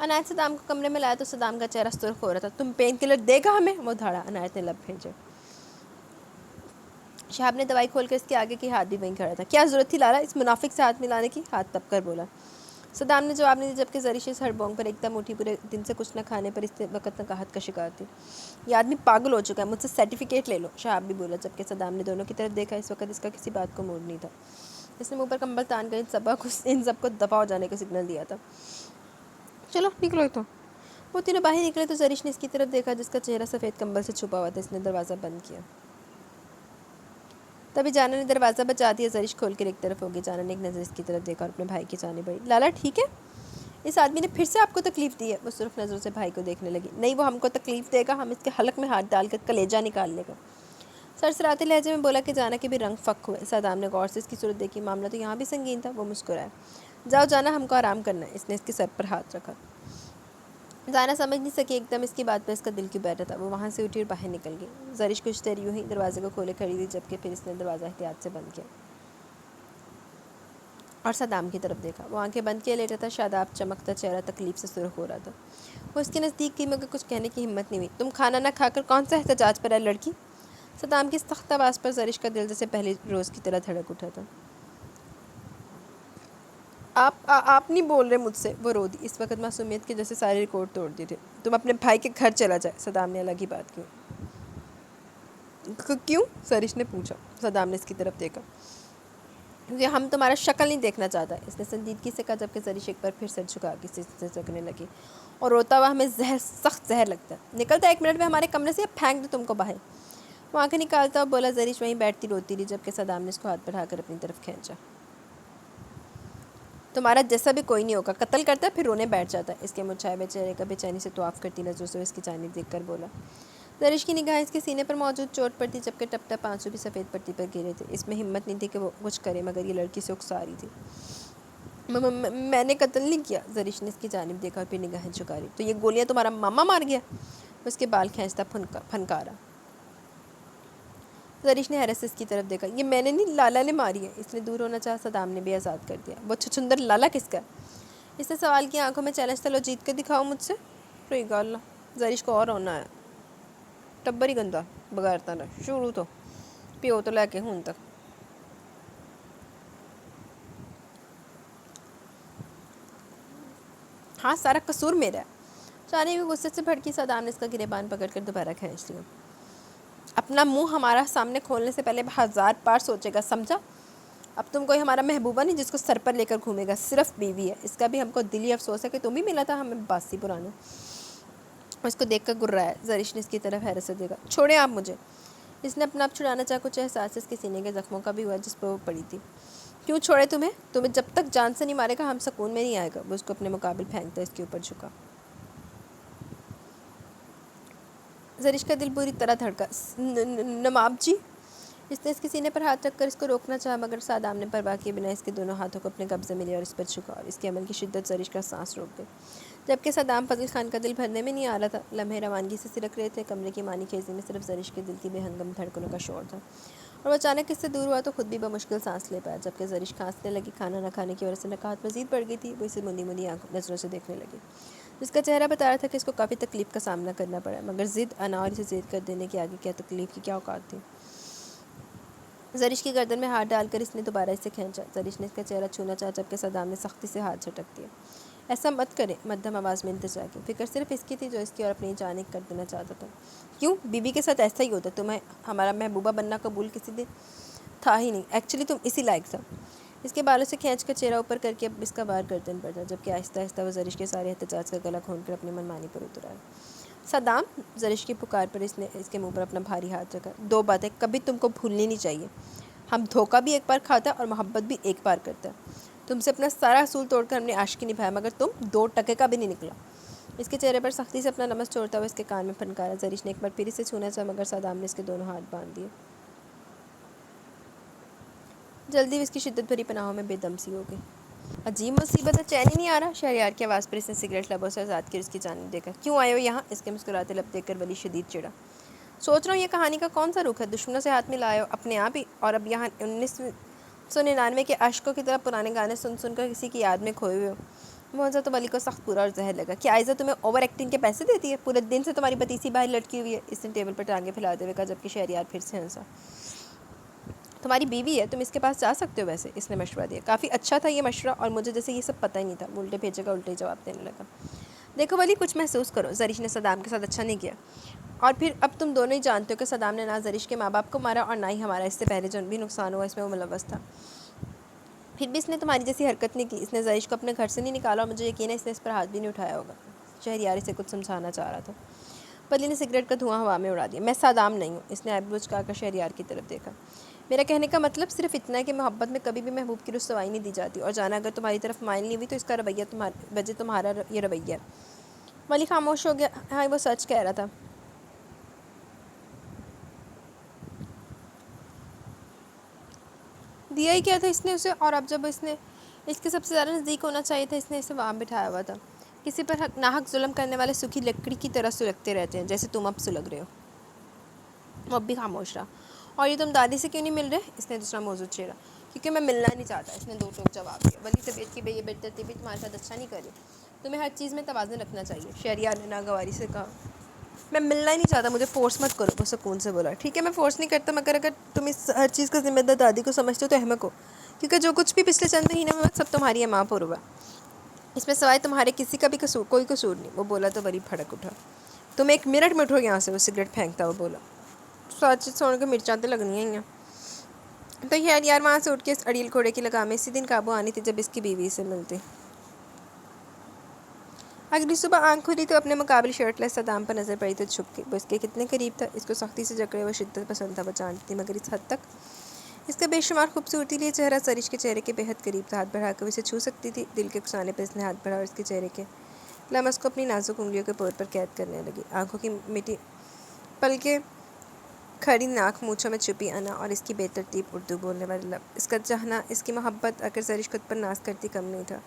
Inayat Saddam کو کمرے میں لایا تو صدام کا چہرہ سرخ ہو رہا تھا۔ تم پین کلر دے گا ہمیں؟ وہ دھاڑا۔ عنایت نے لب بھیجے۔ شہاب نے دوائی کھول کر اس کے آگے کی، ہاتھ بھی وہیں کھڑا تھا۔ کیا ضرورت تھی لارا اس منافق سے ہاتھ ملانے کی؟ ہاتھ تپ کر بولا۔ صدام نے جواب نہیں دیا، جبکہ زرش اس ہڑبونگ پر ایک دم اٹھی، پورے دن سے کچھ نہ کھانے پر اس وقت نقاہت کا شکار تھی۔ یہ آدمی پاگل ہو چکا ہے، مجھ سے سرٹیفکیٹ لے لو، شہاب بھی بولا، جبکہ صدام نے دونوں کی طرف دیکھا۔ اس وقت اس کا کسی بات کو موڈ نہیں تھا، اس نے منہ پر کمبل تان کر ان سب کو دفع ہو جانے کا سگنل دیا تھا۔ چلو نکلو تو۔ وہ تینوں باہر نکلے تو زرش نے اس کی طرف دیکھا، جس کا چہرہ سفید کمبل سے چھپا ہوا تھا۔ اس نے دروازہ بند کیا، تبھی جانا نے دروازہ بچا دیا۔ زرش کھول کر ایک طرف ہو گئی۔ جانا نے ایک نظر اس کی طرف دیکھا اور اپنے بھائی کی جانب بڑھی۔ لالا ٹھیک ہے؟ اس آدمی نے پھر سے آپ کو تکلیف دی ہے؟ وہ صرف نظروں سے بھائی کو دیکھنے لگی۔ نہیں، وہ ہم کو تکلیف دے گا، ہم اس کے حلق میں ہاتھ ڈال کر کلیجہ نکال لے گا، سرسراتے لہجے میں بولا کہ جانا کے بھی رنگ فک ہوئے۔ صدام نے غور سے اس کی صورت دیکھی، معاملہ تو یہاں بھی سنگین تھا۔ وہ مسکرایا۔ جاؤ جانا، ہم کو آرام کرنا ہے۔ اس نے اس کے سر پر ہاتھ رکھا۔ جانا سمجھ نہیں سکی ایک دم اس کی بات پر اس کا دل کیوں بیٹھا تھا۔ وہ وہاں سے اٹھی اور باہر نکل گئی۔ زرش کچھ دیر یوں ہی دروازے کو کھولے کھڑی تھی، جبکہ پھر اس نے دروازہ احتیاط سے بند کیا اور صدام کی طرف دیکھا۔ وہ آنکھیں بند کیے لیٹا تھا، شاداب چمکتا چہرہ تکلیف سے سرخ ہو رہا تھا۔ وہ اس کے نزدیک گئی، مگر کچھ کہنے کی ہمت نہیں ہوئی۔ تم کھانا نہ کھا کر کون سا احتجاج پر ہے لڑکی؟ صدام کی اس سخت آواز پر زرش کا دل جیسے پہلی روز کی طرح دھڑک اٹھا تھا۔ آپ نہیں بول رہے مجھ سے؟ وہ رو دی، اس وقت معصومیت کے جیسے سارے ریکارڈ توڑ دیے تھے۔ تم اپنے بھائی کے گھر چلا جائے۔ صدام نے الگ ہی بات کیوں؟ زرش نے پوچھا۔ صدام نے اس کی طرف دیکھا۔ کیونکہ ہم تمہارا شکل نہیں دیکھنا چاہتا، اس نے سنجیدگی سے کہا، جبکہ زرش ایک بار پھر سر جھکا کے سے جھکنے لگی۔ اور روتا ہوا ہمیں سخت زہر لگتا ہے، نکلتا ہے 1 منٹ میں ہمارے کمرے سے، یا پھینک دو تم کو باہر۔ وہ آنکھیں نکالتا اور بولا۔ زرش وہیں بیٹھتی روتی رہی، جبکہ صدام نے اس کو ہاتھ بڑھا کر اپنی طرف کھینچا۔ تمہارا جیسا بھی کوئی نہیں ہوگا. قتل کرتا ہے پھر رونے بیٹھ جاتا ہے. اس کے مرجھائے ہوئے چہرے کا بے چینی سے طواف کرتی نظروں سے اس کی جانب دیکھ کر بولا. زرش کی نگاہیں اس کے سینے پر موجود چوٹ پر تھی جبکہ ٹپ ٹپ آنسو بھی سفید پٹی پر گرے تھے. اس میں ہمت نہیں تھی کہ وہ کچھ کرے مگر یہ لڑکی سے اکسا رہی تھی. میں نے قتل نہیں کیا. زرش نے اس کی جانب دیکھا اور پھر نگاہیں جھکاری. تو یہ گولیاں تمہارا ماما مار گیا؟ اس کے بال کھینچتا پھنکارا. زرش نے حیرت سے اس کی طرف دیکھا. یہ میں نے نہیں، لالا نے ماری ہے. اس نے دور ہونا چاہا. صدام نے بھی آزاد کر دیا. وہ چھچندر لالا کس کا؟ اس نے سوال کی آنکھوں میں چیلنج تلو جیت کر دکھاؤ مجھ سے. ریگا اللہ، زرش کو اور رونا ہے. ٹبر ہی گندا بغیرتا نہ شروع تو پیو تو لے کے ہوں تک. ہاں سارا قصور میرا ہے. چانے بھی غصے سے بھڑکی. صدام نے اس کا گریبان پکڑ کر دوبارہ کھینچ لیا. اپنا منہ ہمارا سامنے کھولنے سے پہلے 1000 بار سوچے گا، سمجھا؟ اب تم کوئی ہمارا محبوبہ نہیں جس کو سر پر لے کر گھومے گا. صرف بیوی ہے. اس کا بھی ہم کو دلی افسوس ہے کہ تم ہی ملا تھا ہمیں باسی پرانے. اس کو دیکھ کر گر رہا ہے. زرش نے اس کی طرف حیرت سے دیکھا. چھوڑیں آپ مجھے. اس نے اپنا آپ چھڑانا چاہا. کچھ احساس اس کے سینے کے زخموں کا بھی ہوا جس پر وہ پڑی تھی. کیوں چھوڑے تمہیں جب تک جان سے نہیں مارے گا ہم سکون میں نہیں آئے گا. وہ اس کو اپنے مقابل پھینکتا اس کے اوپر جھکا. زرش کا دل بری طرح دھڑکا. نواب جی. اس نے اس کے سینے پر ہاتھ رکھ کر اس کو روکنا چاہا مگر صدام نے پرواہ کیے بنا اس کے دونوں ہاتھوں کو اپنے قبضے میں لیا اور اس پر جھکا اور اس کے عمل کی شدت زرش کا سانس روک گئی. جبکہ صدام فضل خان کا دل بھرنے میں نہیں آ رہا تھا. لمحے روانگی سے سرک رہے تھے. کمرے کی مانی خیزی میں صرف زرش کے دل کی بے ہنگم دھڑکنوں کا شور تھا اور وہ اچانک اس سے دور ہوا تو خود بھی بمشکل سانس لے پایا. جبکہ زرش کھانسنے لگی. کھانا نہ کھانے کی وجہ سے نکہت مزید بڑھ گئی تھی. وہ اسے مندی مندی نظروں سے دیکھنے لگی جس کا چہرہ بتا رہا تھا کہ اس کو کافی تکلیف کا سامنا کرنا پڑا مگر ضد انا اور اسے ضد کر دینے کے آگے کیا تکلیف کی کیا اوقات تھی. زرش کی گردن میں ہاتھ ڈال کر اس نے دوبارہ اسے کھینچا. زرش نے اس کا چہرہ چھونا چاہا جبکہ صدام نے سختی سے ہاتھ جھٹک دیا. ایسا مت کرے. مدھم آواز میں التجا کی. فکر صرف اس کی تھی جو اس کی اور اپنی جان ایک کر دینا چاہتا تھا. کیوں؟ بیوی کے ساتھ ایسا ہی ہوتا. تمہیں ہمارا محبوبہ بننا قبول کسی دن تھا ہی نہیں. ایکچولی تم اسی لائق تھا. اس کے بالوں سے کھینچ کر چہرہ اوپر کر کے اب اس کا وار گردن پر تھا جبکہ آہستہ آہستہ وہ زرش کے سارے احتجاج کا گلا کھول کر اپنی منمانی پر اتر آیا. صدام. زرش کی پکار پر اس نے اس کے منہ پر اپنا بھاری ہاتھ رکھا. 2 باتیں کبھی تم کو بھولنی نہیں چاہیے. ہم دھوکہ بھی ایک بار کھاتا ہے اور محبت بھی ایک بار کرتا ہے. تم سے اپنا سارا اصول توڑ کر ہم نے عاشقی نبھایا مگر تم 2 ٹکے کا بھی نہیں نکلا. اس کے چہرے پر سختی سے اپنا نمس چھوڑتا ہوا اس کے کان میں پھنکارا. زرش نے ایک بار پھر اسے چھونا چاہا مگر صدام نے اس کے دونوں ہاتھ باندھ دیے. جلدی اس کی شدت بھری پناہوں میں بے دم سی ہو گئی. عجیب مصیبت ہے. چین ہی نہیں آ رہا. شہریار کی آواز پر اس نے سگریٹ لبوں سے آزاد کر اس کی جانب دیکھا. کیوں آئے ہو یہاں؟ اس کے مسکراتے لب دیکھ کر ولی شدید چڑھا. سوچ رہا ہوں یہ کہانی کا کون سا رخ ہے. دشمنوں سے ہاتھ ملائے ہو اپنے آپ ہی اور اب یہاں 1999 کے عشقوں کی طرح پرانے گانے سن سن کر کسی کی یاد میں کھوئے ہوئے ہو. معاوضہ تو ولی کو سخت پورا اور زہر لگا. کیا عائزہ تمہیں اوور ایکٹنگ کے پیسے دیتی ہے؟ پورے دن سے تمہاری پتیسی باہر لٹکی ہوئی ہے. اس نے ٹیبل پر ٹانگیں پھیلاتے ہوئے کہا جبکہ شہریار پھر سے ہنسا. تمہاری بیوی ہے، تم اس کے پاس جا سکتے ہو. ویسے اس نے مشورہ دیا. کافی اچھا تھا یہ مشورہ اور مجھے جیسے یہ سب پتہ ہی نہیں تھا. الٹے بھیجے کا الٹے جواب دینے لگا. دیکھو ولی کچھ محسوس کرو. زرش نے صدام کے ساتھ اچھا نہیں کیا اور پھر اب تم دونوں ہی جانتے ہو کہ صدام نے نہ زرش کے ماں باپ کو مارا اور نہ ہی ہمارا. اس سے پہلے جو بھی نقصان ہوا اس میں وہ ملوث تھا. پھر بھی اس نے تمہاری جیسی حرکت نہیں کی. اس نے زرش کو اپنے گھر سے نہیں نکالا اور مجھے یقین ہے اس نے اس پر ہاتھ بھی نہیں اٹھایا ہوگا. شہریار سے کچھ سمجھانا چاہ رہا تھا. ولی نے سگریٹ کا دھواں ہوا میں اڑا دیا. میں صدام نہیں ہوں. اس نے آئیبرو جھکا کر شہریار کی طرف دیکھا. میرا کہنے کا مطلب صرف اتنا ہے کہ محبت میں کبھی بھی محبوب کی رسوائی نہیں دی جاتی اور جانا اگر تمہاری طرف مائل نہیں ہوئی تو اس کا رویہ وجہ تمہارا یہ رویہ ہے. ولی خاموش ہو گیا. ہاں وہ سچ کہہ رہا تھا. دیا ہی کیا تھا اس نے اسے اور اب جب اس نے اس کے سب سے زیادہ نزدیک ہونا چاہیے تھا اس نے اسے وہاں بٹھایا ہوا تھا. کسی پر ناحق ظلم کرنے والے سوکھی لکڑی کی طرح سلگتے رہتے ہیں جیسے تم اب سلگ رہے ہو. وہ اب بھی خاموش رہا. اور یہ تم دادی سے کیوں نہیں مل رہے؟ اس نے دوسرا موضوع چھیڑا. کیونکہ میں ملنا نہیں چاہتا. اس نے 2 ٹوک جواب دیا. ولی طبیعت کی بے ترتیبی تمہارے ساتھ اچھا نہیں کر رہی. تمہیں ہر چیز میں توازن رکھنا چاہیے. شہریار نے ناگواری سے کہا. میں ملنا ہی نہیں چاہتا. مجھے فورس مت کرو. وہ سکون سے بولا. ٹھیک ہے میں فورس نہیں کرتا مگر اگر تم اس ہر چیز کا ذمہ دار دادی کو سمجھتے ہو تو احمق ہو کیونکہ جو کچھ بھی پچھلے چند مہینے میں سب تمہاری ماں پر ہوا. اس میں سوائے تمہارے کسی کا بھی کوئی قصور نہیں. وہ بولا تو ولی بھڑک اٹھا. تم 1 منٹ میں اٹھو یہاں سے. وہ سگریٹ پھینکتا وہ بولا. سچ سوڑ کے مرچاں تو لگنی ہیں. تو یار وہاں سے اٹھ کے اس اڑیل گھوڑے کی لگام میں اسی دن قابو آنی تھی جب اس کی بیوی سے ملتی. اگلی صبح آنکھ کھلی تو اپنے مقابل شرٹ لیس صدام پر نظر پڑی تو چھپ گئی. وہ اس کے کتنے قریب تھا. اس کو سختی سے جکڑے وہ شدت پسند تھا. وہ جانتی تھی مگر اس حد تک اس کا بے شمار خوبصورتی لیے چہرہ زریش کے چہرے کے بےحد قریب تھا. ہاتھ بڑھا کر اسے چھو سکتی تھی. دل کے کسانے پر اس نے ہاتھ بڑھا اور اس کے چہرے کے لمس کو اپنی نازک انگلیوں کے پور پر قید کرنے لگی. آنکھوں کی مٹی پلکیں کھڑی، ناک مونچھوں میں چھپی انا اور اس کی بے ترتیب اردو بولنے والے لب، اس کا چہنا، اس کی محبت. اگر زریش خود پر ناز کرتی کم نہیں تھا.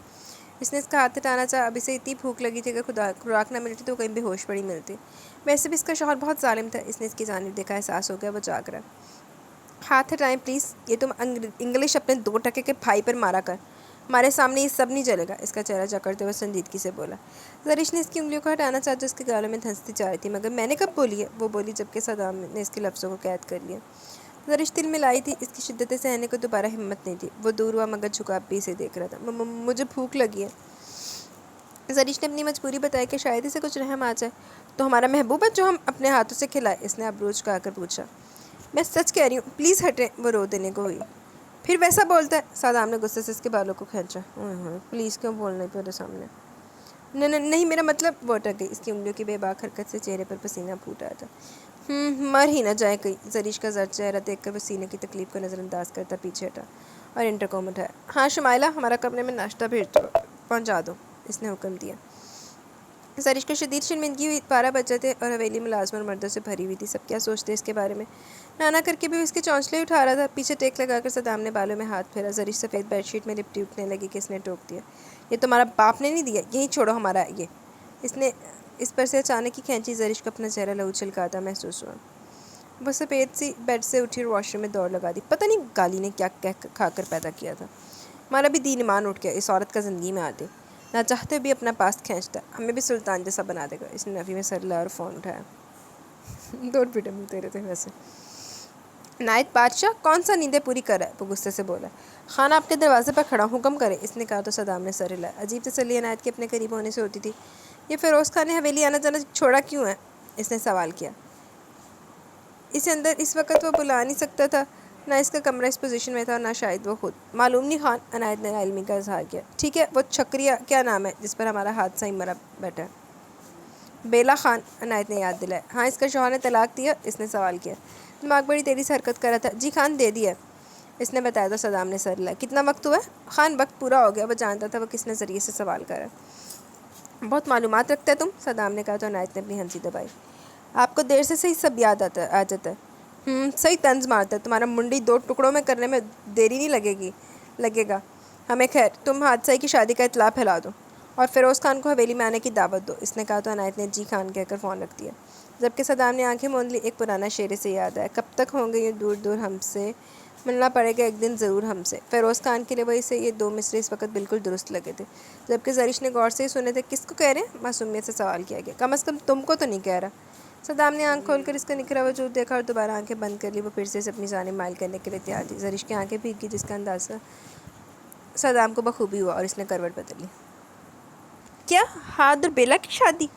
اس نے اس کا ہاتھ ہٹانا چاہا. اب اسے اتنی بھوک لگی تھی کہ خوراک نہ ملتی تو کہیں بے ہوش پڑی ملتی. ویسے بھی اس کا شوہر بہت ظالم تھا. اس نے اس کی جانب دیکھا. احساس ہو گیا وہ جاگ رہا. ہاتھ ہٹائیں پلیز. یہ تم انگلش اپنے 2 ٹکے کے بھائی پر مارا کر. ہمارے سامنے یہ سب نہیں چلے گا. اس کا چہرہ جکڑتے ہوئے سنجیدگی سے بولا. زریش نے اس کی انگلیوں کو ہٹانا چاہا جو اس کے گالوں میں دھنستی جا رہی تھی. مگر میں نے کب بولی ہے؟ وہ بولی جبکہ صدام نے اس کے لفظوں کو قید کر لیا. زریش دل میں لائی تھی. اس کی شدت سہنے کو دوبارہ ہمت نہیں تھی. وہ دور ہوا مگر جھکا بھی اسے دیکھ رہا تھا. مجھے بھوک لگی ہے. زریش نے اپنی مجبوری بتائی کہ شاید اسے کچھ رحم آ جائے. تو ہمارا محبوب ہے جو ہم اپنے ہاتھوں سے کھلائے. اس نے ابروج کہا کر پوچھا. میں سچ کہہ رہی ہوں. پلیز ہٹیں. وہ رو دینے کو ہوئی. پھر ویسا بولتا ہے. صدام نے غصے سے اس کے بالوں کو کھینچا. پلیز کیوں بولنا ہے تیرے سامنے؟ نہیں میرا مطلب. وہ اٹک گئی. اس کی انگلیوں کی بے باک حرکت سے چہرے پر پسینہ پھوٹ آیا تھا. مر ہی نہ جائے کہیں. زریش کا زرد چہرہ دیکھ کر وہ سینے کی تکلیف کو نظر انداز کرتا پیچھے ہٹا اور انٹرکام اٹھایا. ہاں شمائلہ، ہمارا کمرے میں ناشتہ پہنچا دو. اس نے حکم دیا. زریش کو شدید شرمندگی ہوئی. 12 بجے تھے اور حویلی ملازموں اور مردوں سے بھری ہوئی تھی. سب کیا سوچتے اس کے بارے میں. نانا کر کے بھی اس کے چونچلے اٹھا رہا تھا. پیچھے ٹیک لگا کر صدام نے بالوں میں ہاتھ پھیرا. زریش سفید بیڈ شیٹ میں لپٹی اٹھنے لگی کہ اس نے ٹوک دیا. یہ تمہارا باپ نے نہیں دیا. یہیں چھوڑو ہمارا یہ. اس نے اس پر سے اچانک ہی کھینچی. زریش کو اپنا چہرہ لہو چھلکاتا محسوس ہوا. وہ سفید سی بیڈ سے اٹھی اور واش روم میں دوڑ لگا دی. پتہ نہیں گالی نے کیا کھا کر پیدا کیا تھا. ہمارا بھی دین ایمان اٹھ گیا اس عورت کا زندگی میں آتے. نہ چاہتے بھی اپنا پاس کھینچتا. ہمیں بھی سلطان جیسا بنا دے گا. اس نے نفی میں سر لایا اور فون اٹھایا. 2 پیٹے ملتے رہتے ویسے. نائب بادشاہ کون سا نیندیں پوری کر رہا ہے؟ وہ غصے سے بولا. خان آپ کے دروازے پر کھڑا، حکم کرے. اس نے کہا تو صدام نے سر ہلایا. عجیب تسلی عنایت کے اپنے قریب ہونے سے ہوتی تھی. یہ فیروز خان نے حویلی آنا جانا چھوڑا کیوں ہے؟ اس نے سوال کیا. اسے اندر اس وقت وہ بلا نہیں سکتا تھا. نہ اس کا کمرہ اس پوزیشن میں تھا اور نہ شاید وہ خود. معلوم نہیں خان. عنایت نے علمی کا اظہار کیا. ٹھیک ہے وہ چھکریا کیا نام ہے جس پر ہمارا حادثہ ہی مرا بیٹھا ہے؟ بیلا خان. عنایت نے یاد دلایا. ہاں اس کا شوہر نے طلاق دیا. اس نے سوال کیا. دماغ بڑی تیزی سے حرکت کر رہا تھا. جی خان دے دیا. اس نے بتایا تو صدام نے سر ہلایا. کتنا وقت ہوا ہے؟ خان وقت پورا ہو گیا. وہ جانتا تھا وہ کس نظریے سے سوال کر رہا ہے. بہت معلومات رکھتا ہے تم. صدام نے کہا تو عنایت نے اپنی ہنسی دبائی. آپ کو دیر سے صحیح سب یاد آ جاتا ہے. صحیح طنز مارتا ہے. تمہارا منڈی 2 ٹکڑوں میں کرنے میں دیری نہیں لگے گا ہمیں. خیر تم حادثہ کی شادی کا اطلاع پھیلا دو اور فیروز خان کو حویلی میں آنے کی دعوت دو. اس نے کہا تو عنایت نے جی خان کہہ کر فون رکھ دیا. جبکہ صدام نے آنکھیں موند لی. ایک پرانا شعر سے یاد آیا. کب تک ہوں گے یہ دور دور ہم سے، ملنا پڑے گا ایک دن ضرور ہم سے. فیروز خان کے لیے وہی سے یہ 2 مصرے اس وقت بالکل درست لگے تھے. جبکہ زریش نے غور سے ہی سنے تھے. کس کو کہہ رہے ہیں؟ معصومیت سے سوال کیا گیا. کم از کم تم کو تو نہیں کہہ رہا. صدام نے آنکھ کھول کر اس کا نکھرا وجود دیکھا اور دوبارہ آنکھیں بند کر لی. وہ پھر سے اپنی جانب مائل کرنے کے لیے تیار تھی. زریش کی آنکھیں بھیگ گئی جس کا اندازہ صدام کو بخوبی ہوا اور اس نے کروٹ بدل لی. کیا ہاتھ اور بیلا کی شادی؟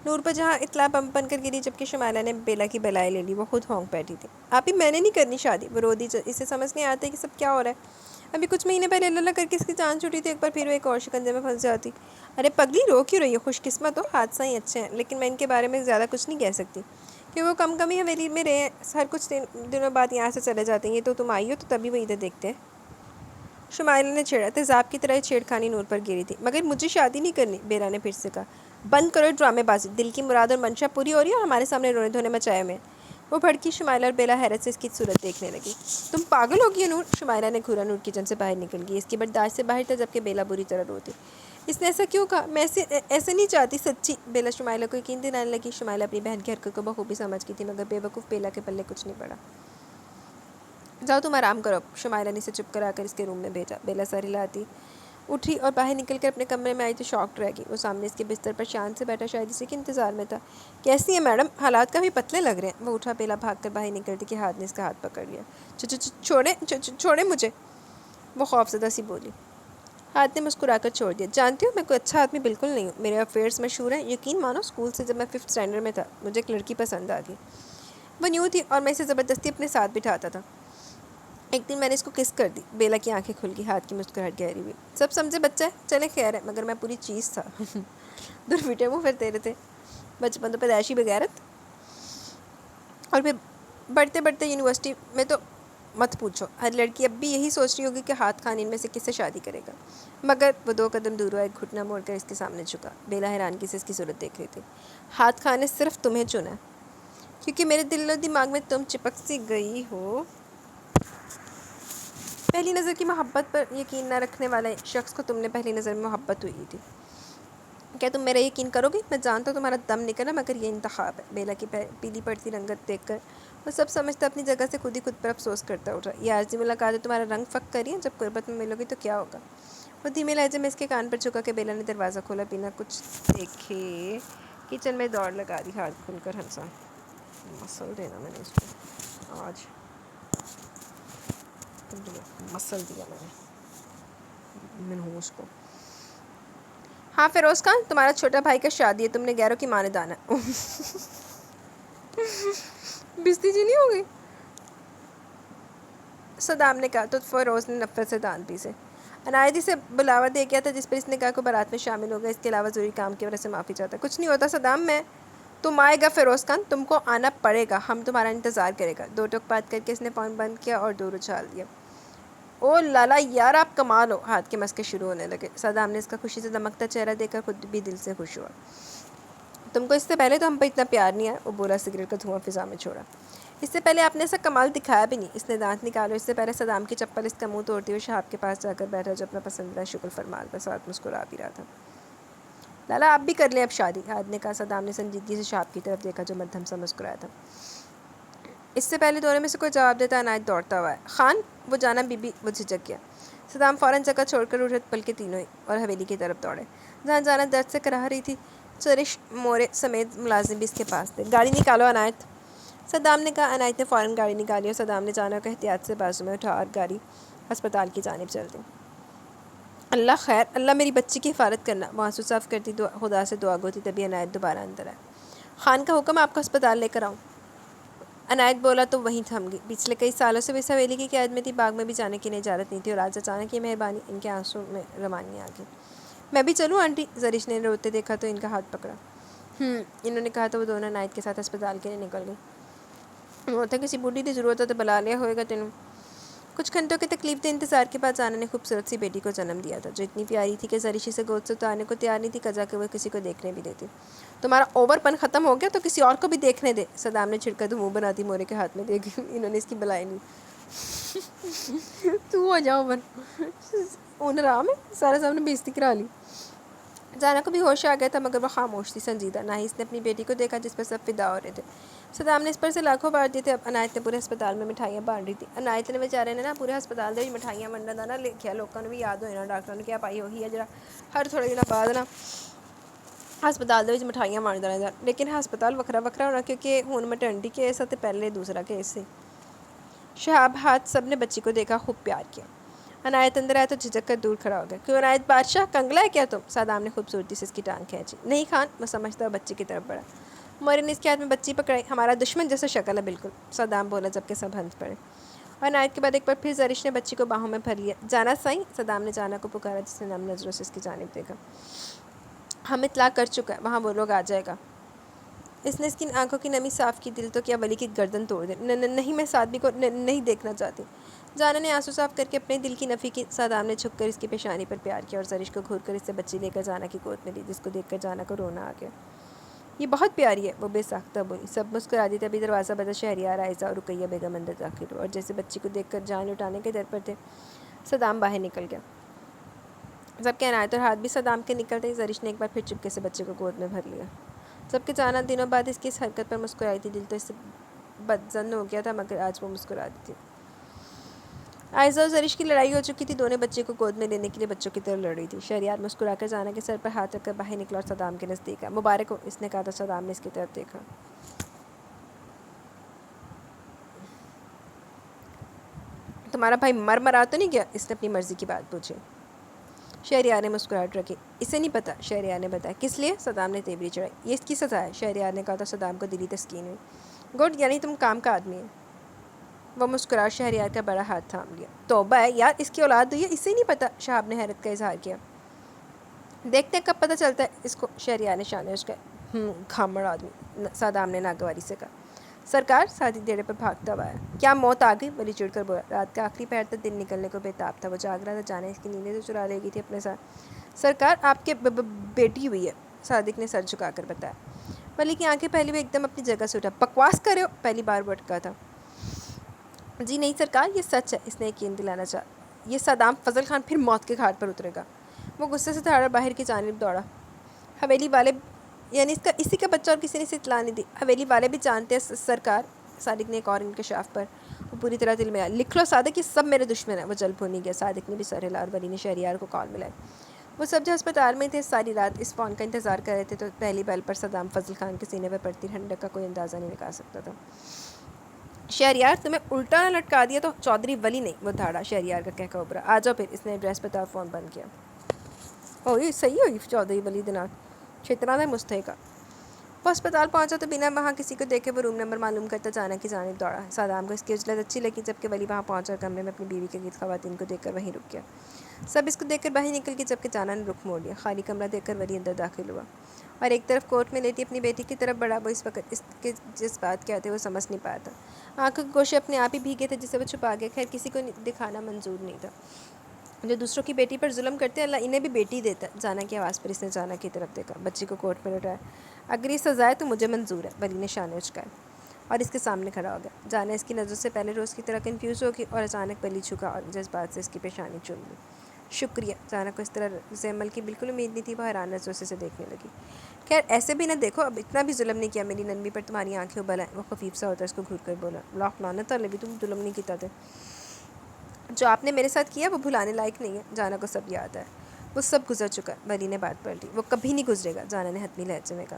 نور پر جہاں اطلاع بن کر گری جبکہ شمائلہ نے بیلا کی بلائے لے لی. وہ خود ہونک بیٹھی تھی. آپ ہی میں نے نہیں کرنی شادی. وہ رو دی. اسے سمجھ نہیں آتا کہ سب کیا ہو رہا ہے. ابھی کچھ مہینے پہلے اللہ کر کے اس کی جان چھوٹی تھی. ایک بار پھر وہ ایک اور شکنجے میں پھنس جاتی. ارے پگلی رو کیوں رہی ہے؟ خوش قسمت ہو. حادثہ ہی اچھے ہیں. لیکن میں ان کے بارے میں زیادہ کچھ نہیں کہہ سکتی کہ وہ کم ہی حویلی میں رہے ہیں. ہر کچھ دنوں بعد یہاں سے چلے جاتے ہیں. یہ تو تم آئی ہو تو تبھی وہ ادھر دیکھتے ہیں. شمائلہ نے چھیڑا. تیزاب کی طرح چھیڑ خانی نور پر گری تھی. مگر مجھے شادی نہیں کرنی. بیلا نے پھر سے کہا. بند کرو ڈرامے بازی. دل کی مراد اور منشا پوری ہو رہی ہے اور ہمارے سامنے رونے دھونے مچائے میں. وہ بھڑکی. شمائلہ اور بیلا حیرت سے اس کی صورت دیکھنے لگی. تم پاگل ہو گئی نور. شمائلہ نے گھورا. نور کچن سے باہر نکل گئی. اس کی برداشت سے باہر تھا جبکہ بیلا بری طرح روتی. اس نے ایسا کیوں کہا؟ میں ایسے نہیں چاہتی سچی. بیلا شمائلہ کو یقین دلانے لگی. شمائلہ اپنی بہن کی حرکت کو بخوبی سمجھ گئی تھی مگر بے وقوف بیلا کے پلے کچھ نہیں پڑا. جاؤ تم آرام کرو. شمائلہ نے اسے چپ کرا کر اس کے روم میں بھیجا. بیلا سر ہلاتی اٹھی اور باہر نکل کر اپنے کمرے میں آئی تو شاکڈ رہ گئی. وہ سامنے اس کے بستر پر شان سے بیٹھا شاید اسی کے انتظار میں تھا. کیسی ہے میڈم؟ حالات کافی پتلے لگ رہے ہیں. وہ اٹھا. بیلا بھاگ کر باہر نکلتی کہ ہاتھ نے اس کا ہاتھ پکڑ لیا. چھوڑے مجھے. وہ خوفزدہ سی بولی. ہاتھ نے مسکرا کر چھوڑ دیا. جانتی ہو میں کوئی اچھا آدمی بالکل نہیں ہوں. میرے افیئرس مشہور ہیں. یقین مانو اسکول سے جب میں 5th اسٹینڈرڈ میں تھا مجھے ایک لڑکی پسند آ گئی. وہ نیو تھی اور میں اسے زبردستی اپنے ساتھ بٹھاتا تھا. ایک دن میں نے اس کو کس کر دی. بیلا کی آنکھیں کھل گئی. ہاتھ کی مسکراہٹ گہری ہوئی. سب سمجھے بچہ ہے. چلے خیر ہے مگر میں پوری چیز تھا. دور بیٹے وہ پھر تیرے تھے. بچپن تو پیدائشی بغیرت اور پھر بڑھتے یونیورسٹی میں تو مت پوچھو، ہر لڑکی اب بھی یہی سوچ رہی ہوگی کہ ہاتھ خان ان میں سے کس سے شادی کرے گا۔ مگر وہ 2 قدم دور ہوا، ایک گھٹنا موڑ کر اس کے سامنے جھکا۔ بیلا حیرانگی سے اس کی صورت دیکھ رہی تھی۔ ہاتھ خان نے صرف تمہیں چنا کیونکہ میرے دل و دماغ میں تم چپک سی گئی ہو۔ پہلی نظر کی محبت پر یقین نہ رکھنے والے شخص کو تم نے پہلی نظر میں محبت ہوئی تھی۔ کیا تم میرا یقین کرو گی؟ میں جانتا ہوں تمہارا دم نکلا، مگر یہ انتخاب ہے۔ بیلا کی پیلی پڑتی رنگت دیکھ کر وہ سب سمجھتا اپنی جگہ سے خود پر افسوس کرتا اٹھا۔ یہ عارضی ملاقاتیں تمہارا رنگ فک کری ہیں، جب قربت میں ملو گی تو کیا ہوگا؟ وہ دھیمے لہجے میں اس کے کان پر جھکا کہ بیلا نے دروازہ کھولا، بنا کچھ دیکھے کچن میں دوڑ لگا دی، ہاتھ کھل کر ہنسا۔ مسل دینا میں نے اس کو آج مسل دیا میں نے منحوس کو۔ ہاں فیروز خان، تمہارا چھوٹا بھائی کا شادی ہے، تم نے غیروں کی مانے دانا بستی جی نہیں ہو گئی؟ صدام نے کہا تو فیروز نے نفرت سے دان پیسے۔ عنایت سے بلاوا دے گیا تھا جس پر اس نے کہا کہ بارات میں شامل ہوگا، اس کے علاوہ ضروری کام کی وجہ سے معافی چاہتا۔ کچھ نہیں ہوتا صدام، میں تم آئے گا فیروز خان، تم کو آنا پڑے گا، ہم تمہارا انتظار کرے گا۔ 2 ٹوک بات کر کے اس نے فون بند کیا اور دور اچھال دیا۔ او لالا یار، آپ کمال ہو۔ ہاتھ کے مسکے شروع ہونے لگے۔ صدام نے اس کا خوشی سے دمکتا چہرہ دیکھ کر خود بھی دل سے خوش ہوا۔ تم کو اس سے پہلے تو ہم پہ اتنا پیار نہیں آیا، وہ بولا سگریٹ کا دھواں فضا میں چھوڑا۔ اس سے پہلے آپ نے ایسا کمال دکھایا بھی نہیں۔ اس نے دانت نکالے۔ اس سے پہلے صدام کی چپل اس کا منہ توڑتی ہوئی شہاب کے پاس جا کر بیٹھا جو اپنا پسندیدہ شکل فرمال کے ساتھ مسکرا بھی رہا تھا۔ لالا آپ بھی کر لیں اب شادی، ہاتھ نے کہا۔ صدام نے سنجیدگی سے شہاب کی طرف دیکھا جو مدھم سا مسکرایا تھا۔ اس سے پہلے دونوں میں سے کوئی جواب دیتا عنایت دوڑتا ہوا ہے۔ خان وہ جانا بی بی، وہ جھجک گیا۔ صدام فوراً جگہ چھوڑ کر اٹھے، بلکہ تینوں ہی، اور حویلی کی طرف دوڑے۔ جہاں جانا درد سے کراہ رہی تھی، چرش مورے سمیت ملازم بھی اس کے پاس تھے۔ گاڑی نکالو عنایت، صدام نے کہا۔ عنایت نے فوراً گاڑی نکالی اور صدام نے جانا کو احتیاط سے بازو میں اٹھا اور گاڑی ہسپتال کی جانب چل دی۔ اللہ خیر، اللہ میری بچی کی حفاظت کرنا، وہ آنسو صاف کرتی خدا سے دعا گوتی، تبھی عنایت دوبارہ اندر آئے۔ خان کا حکم، آپ کو ہسپتال لے کر آؤں؟ عنایت بولا تو وہیں تھم گئی۔ پچھلے کئی سالوں سے وہ اس حویلی کی قیادت میں تھی، باغ میں بھی جانے کی اجازت نہیں تھی، اور آج اچانک یہ مہربانی، ان کے آنسوں میں روانی آ گئی۔ میں بھی چلوں آنٹی؟ زرش نے روتے دیکھا تو ان کا ہاتھ پکڑا۔ انہوں نے کہا تو وہ دونوں عنایت کے ساتھ ہسپتال کے لیے نکل گئی۔ وہ تھا کسی بوڑھی دی ضرورت ہے تو بلا لیا ہوئے گا تینوں۔ کچھ گھنٹوں کے تکلیف دہ انتظار کے بعد جانا نے خوبصورت سی بیٹی کو جنم دیا تھا، جو اتنی پیاری تھی کہ زرش اسے گود سے اتارنے کو تیار نہیں تھی، قضا کہ وہ کسی کو دیکھنے بھی دیتی۔ تمہارا اوور پن ختم ہو گیا تو کسی اور کو بھی دیکھنے دے، صدام نے چھڑکا تو منہ بناتی مورے کے ہاتھ میں دے گی۔ انہوں نے اس کی بلائی نہیں تو ہو جاؤ بن اون رام ہے، سارے سامنے بےزتی کرا لی۔ جانا کو بھی ہوش آ گیا تھا، مگر وہ خاموش تھی، سنجیدہ۔ نہ ہی اس نے اپنی بیٹی کو دیکھا جس پر سب فدا ہو رہے تھے۔ صدام نے اس پر سے لاکھوں بار دیے تھے، اب عنایت نے پورے ہسپتال میں مٹھائیاں بانٹ رہی تھی۔ عنایت نے بیچارے نے نا پورے ہسپتال دے مٹھائیاں ونڈا دا نا لکھیا، لوگوں نے بھی یاد ہوئے نا، ڈاکٹر نے کیا پائی ہوئی ہے جڑا ہر تھوڑے دنوں بعد نا ہسپتال دے مٹھائیاں بانٹ دینا، لیکن ہسپتال وکھرا وکھرا ہونا کیونکہ ہن میٹرنٹی کیس ہے تے پہلے دوسرا کیس سی۔ شہاب ہاتھ سب نے بچی کو دیکھا، خوب پیار کیا۔ عنایت اندر آیا تو جھجک کر دور کھڑا ہو گیا۔ کیوں عنایت بادشاہ، کنگلا ہے کیا تم؟ صدام نے خوبصورتی سے اس کی ٹانگ کھینچی۔ نہیں خان، وہ سمجھتا ہوا بچی کی طرف بڑھا۔ مورے نے اس کے ہاتھ میں بچی پکڑائی۔ ہمارا دشمن جیسا شکل ہے بالکل، صدام بولا جبکہ سب ہنس پڑے۔ اور عنایت کے بعد ایک بار پھر زرش نے بچی کو باہوں میں بھر لیا۔ جانا سائیں، صدام نے جانا کو پکارا جس نے نم نظروں سے اس کی جانب دیکھا۔ ہم اطلاع کر چکا ہے، وہاں وہ لوگ آ جائے گا۔ اس نے اس کی آنکھوں کی نمی صاف کی، دل تو کیا ولی کی گردن توڑ دے۔ نہیں، میں سادگی کو نہیں دیکھنا چاہتی۔ جانا نے آنسو صاف کر کے اپنے دل کی نفی کی۔ صدام نے جھک کر اس کی پیشانی پر پیار کیا اور زرش کو گھور کر اس سے بچی لے کر جانا کی گود میں لی، جس کو دیکھ کر جانا کو رونا آ گیا۔ یہ بہت پیاری ہے، وہ بے ساختہ بولی۔ سب مسکرا دی، تبھی دروازہ بجا، شہریار عائزہ اور رقیہ بیگم اندر داخل ہوا، اور جیسے بچی کو دیکھ کر جان لٹانے کے در پر تھے۔ صدام باہر نکل گیا، جبکہ عنایت اور ہاتھ بھی صدام کے نکلتے ہی زرش نے ایک بار پھر چپکے سے بچے کو گود میں بھر لیا۔ جبکہ جانا دنوں بعد اس کی اس حرکت پر مسکرائی تھی، دل تو اس سے بدظن ہو گیا تھا، مگر آج وہ مسکراتی تھی۔ عائزہ اور زرش کی لڑائی ہو چکی تھی، دونوں بچے کو گود میں لینے کے لیے بچوں کی طرف لڑ رہی تھی۔ شہریار مسکرا کر جانا کے سر پر ہاتھ رکھ کر باہر نکلا اور صدام کے نزدیک آیا۔ مبارک ہو، اس نے کہا تو صدام نے اس کی طرف دیکھا۔ تمہارا بھائی مرا تو نہیں گیا؟ اس نے اپنی مرضی کی بات پوچھی۔ شہریار نے مسکراہٹ رکھی۔ اسے نہیں پتا، شہریار نے بتایا۔ کس لیے؟ صدام نے تیوری چڑھائی۔ یہ اس کی سزا ہے، شہریار نے کہا تو صدام کو دلی تسکین ہوئی۔ گڈ، یعنی تم کام کا آدمی ہے۔ وہ مسکرا شہریار کا بڑا ہاتھ تھام لیا۔ توبہ ہے یار، اس کی اولاد ہوئی ہے، اسے نہیں پتا، شہاب نے حیرت کا اظہار کیا۔ دیکھتے ہیں کب پتہ چلتا ہے اس کو، شہریار نے شانے اس کا گھامڑ آدمی، صدام نے ناگواری سے کہا۔ سرکار ساتھی دیڑے پر بھاگتا ہوا آیا۔ کیا موت آ گئی؟ ولی چڑ کر بولا۔ رات کا آخری پہر تک دن نکلنے کو بےتاب تھا، وہ جاگ رہا تھا، جانے اس کی نیندیں تو چرا لے گئی تھی اپنے ساتھ۔ سرکار آپ کے بیٹی ہوئی ہے، صادق نے سر جھکا کر بتایا۔ ولی کی آنکھیں پہلی وہ ایک دم اپنی جگہ سے اٹھا۔ بکواس کر رہے ہو؟ پہلی بار وہ اٹکا تھا۔ جی نہیں سرکار، یہ سچ ہے، اس نے یقین دلانا چاہا۔ یہ صدام فضل خان پھر موت کے گھاٹ پر اترے گا۔ وہ غصے سے دھاڑا باہر کی جانب دوڑا۔ حویلی والے یعنی اسی کا بچہ اور کسی نے اسے اطلاع نہیں دی۔ حویلی والے بھی جانتے ہیں سرکار۔ صادق نے ایک اور انکشاف پر وہ پوری طرح دل میں آیا۔ لکھ لو صادق، یہ سب میرے دشمن ہیں۔ وہ جل بھونی گیا۔ صادق نے بھی سر ہلا اور ولی نے شہریار کو کال ملائی۔ وہ سب جو ہسپتال میں تھے ساری رات اس فون کا انتظار کر رہے تھے، تو پہلی بیل پر صدام فضل خان کے سینے پر پڑتی ٹھنڈک کا کوئی اندازہ نہیں لگا سکتا تھا۔ شہریار تمہیں الٹا نہ لٹکا دیا تو چودھری ولی نہیں۔ وہ دھاڑا شہریار کا کہہ کر ابھرا۔ آ جاؤ پھر۔ اس نے ایڈریس بتا فون بند کیا۔ اوہ صحیح ہوئی چودھری ولی دینات چھترا میں مستحقہ۔ وہ اسپتال پہنچا تو بنا وہاں کسی کو دیکھے وہ روم نمبر معلوم کرتا جانا کی جانب دوڑا۔ صدام کو اس کی عجلت اچھی لگی، جبکہ ولی وہاں پہنچا اور کمرے میں اپنی بیوی کے گرد خواتین کو دیکھ کر وہیں رک گیا۔ سب اس کو دیکھ کر باہر نکل گئے، جبکہ جانا نے رخ موڑ لیا۔ خالی کمرہ دیکھ کر ولی اندر داخل ہوا اور ایک طرف کوٹ میں لیٹی اپنی بیٹی کی طرف بڑھا۔ وہ اس وقت اس کے جذبات کیا تھے وہ سمجھ نہیں پایا تھا۔ آنکھوں کے گوشے اپنے آپ ہی بھیگے تھے جسے وہ چھپا گیا۔ خیر کسی کو دکھانا منظور نہیں تھا۔ جو دوسروں کی بیٹی پر ظلم کرتے ہیں اللہ انہیں بھی بیٹی دیتا ہے۔ جانا کی آواز پر اس نے جانا کی طرف دیکھا۔ بچی کو کوٹ میں لٹایا۔ اگر یہ سزا ہے تو مجھے منظور ہے۔ ولی نے شانے اچکائے اور اس کے سامنے کھڑا ہو گیا۔ جانا اس کی نظروں سے پہلے روز کی طرح کنفیوز ہو گئی اور اچانک ولی جھکا اور جذبات سے اس کی پیشانی چوم لی۔ شکریہ۔ جانا کو اس طرح رد عمل کی بالکل امید نہیں تھی۔ وہ حیران نظروں سے اسے دیکھنے لگی۔ خیر ایسے بھی نہ دیکھو، اب اتنا بھی ظلم نہیں کیا میری ننمی پر، تمہاری آنکھیں ابل آئیں۔ وہ خفیف سا ہوتا ہے اس کو گھور کر بولا۔ لاکھ لعنت علیہ، بھی تم ظلم نہیں کیتا تھے۔ جو آپ نے میرے ساتھ کیا وہ بھلانے لائق نہیں ہے۔ جانا کو سب یاد ہے۔ وہ سب گزر چکا ہے۔ ولی نے بات پلٹی۔ وہ کبھی نہیں گزرے گا، جانا نے حتمی لہجے میں کہا۔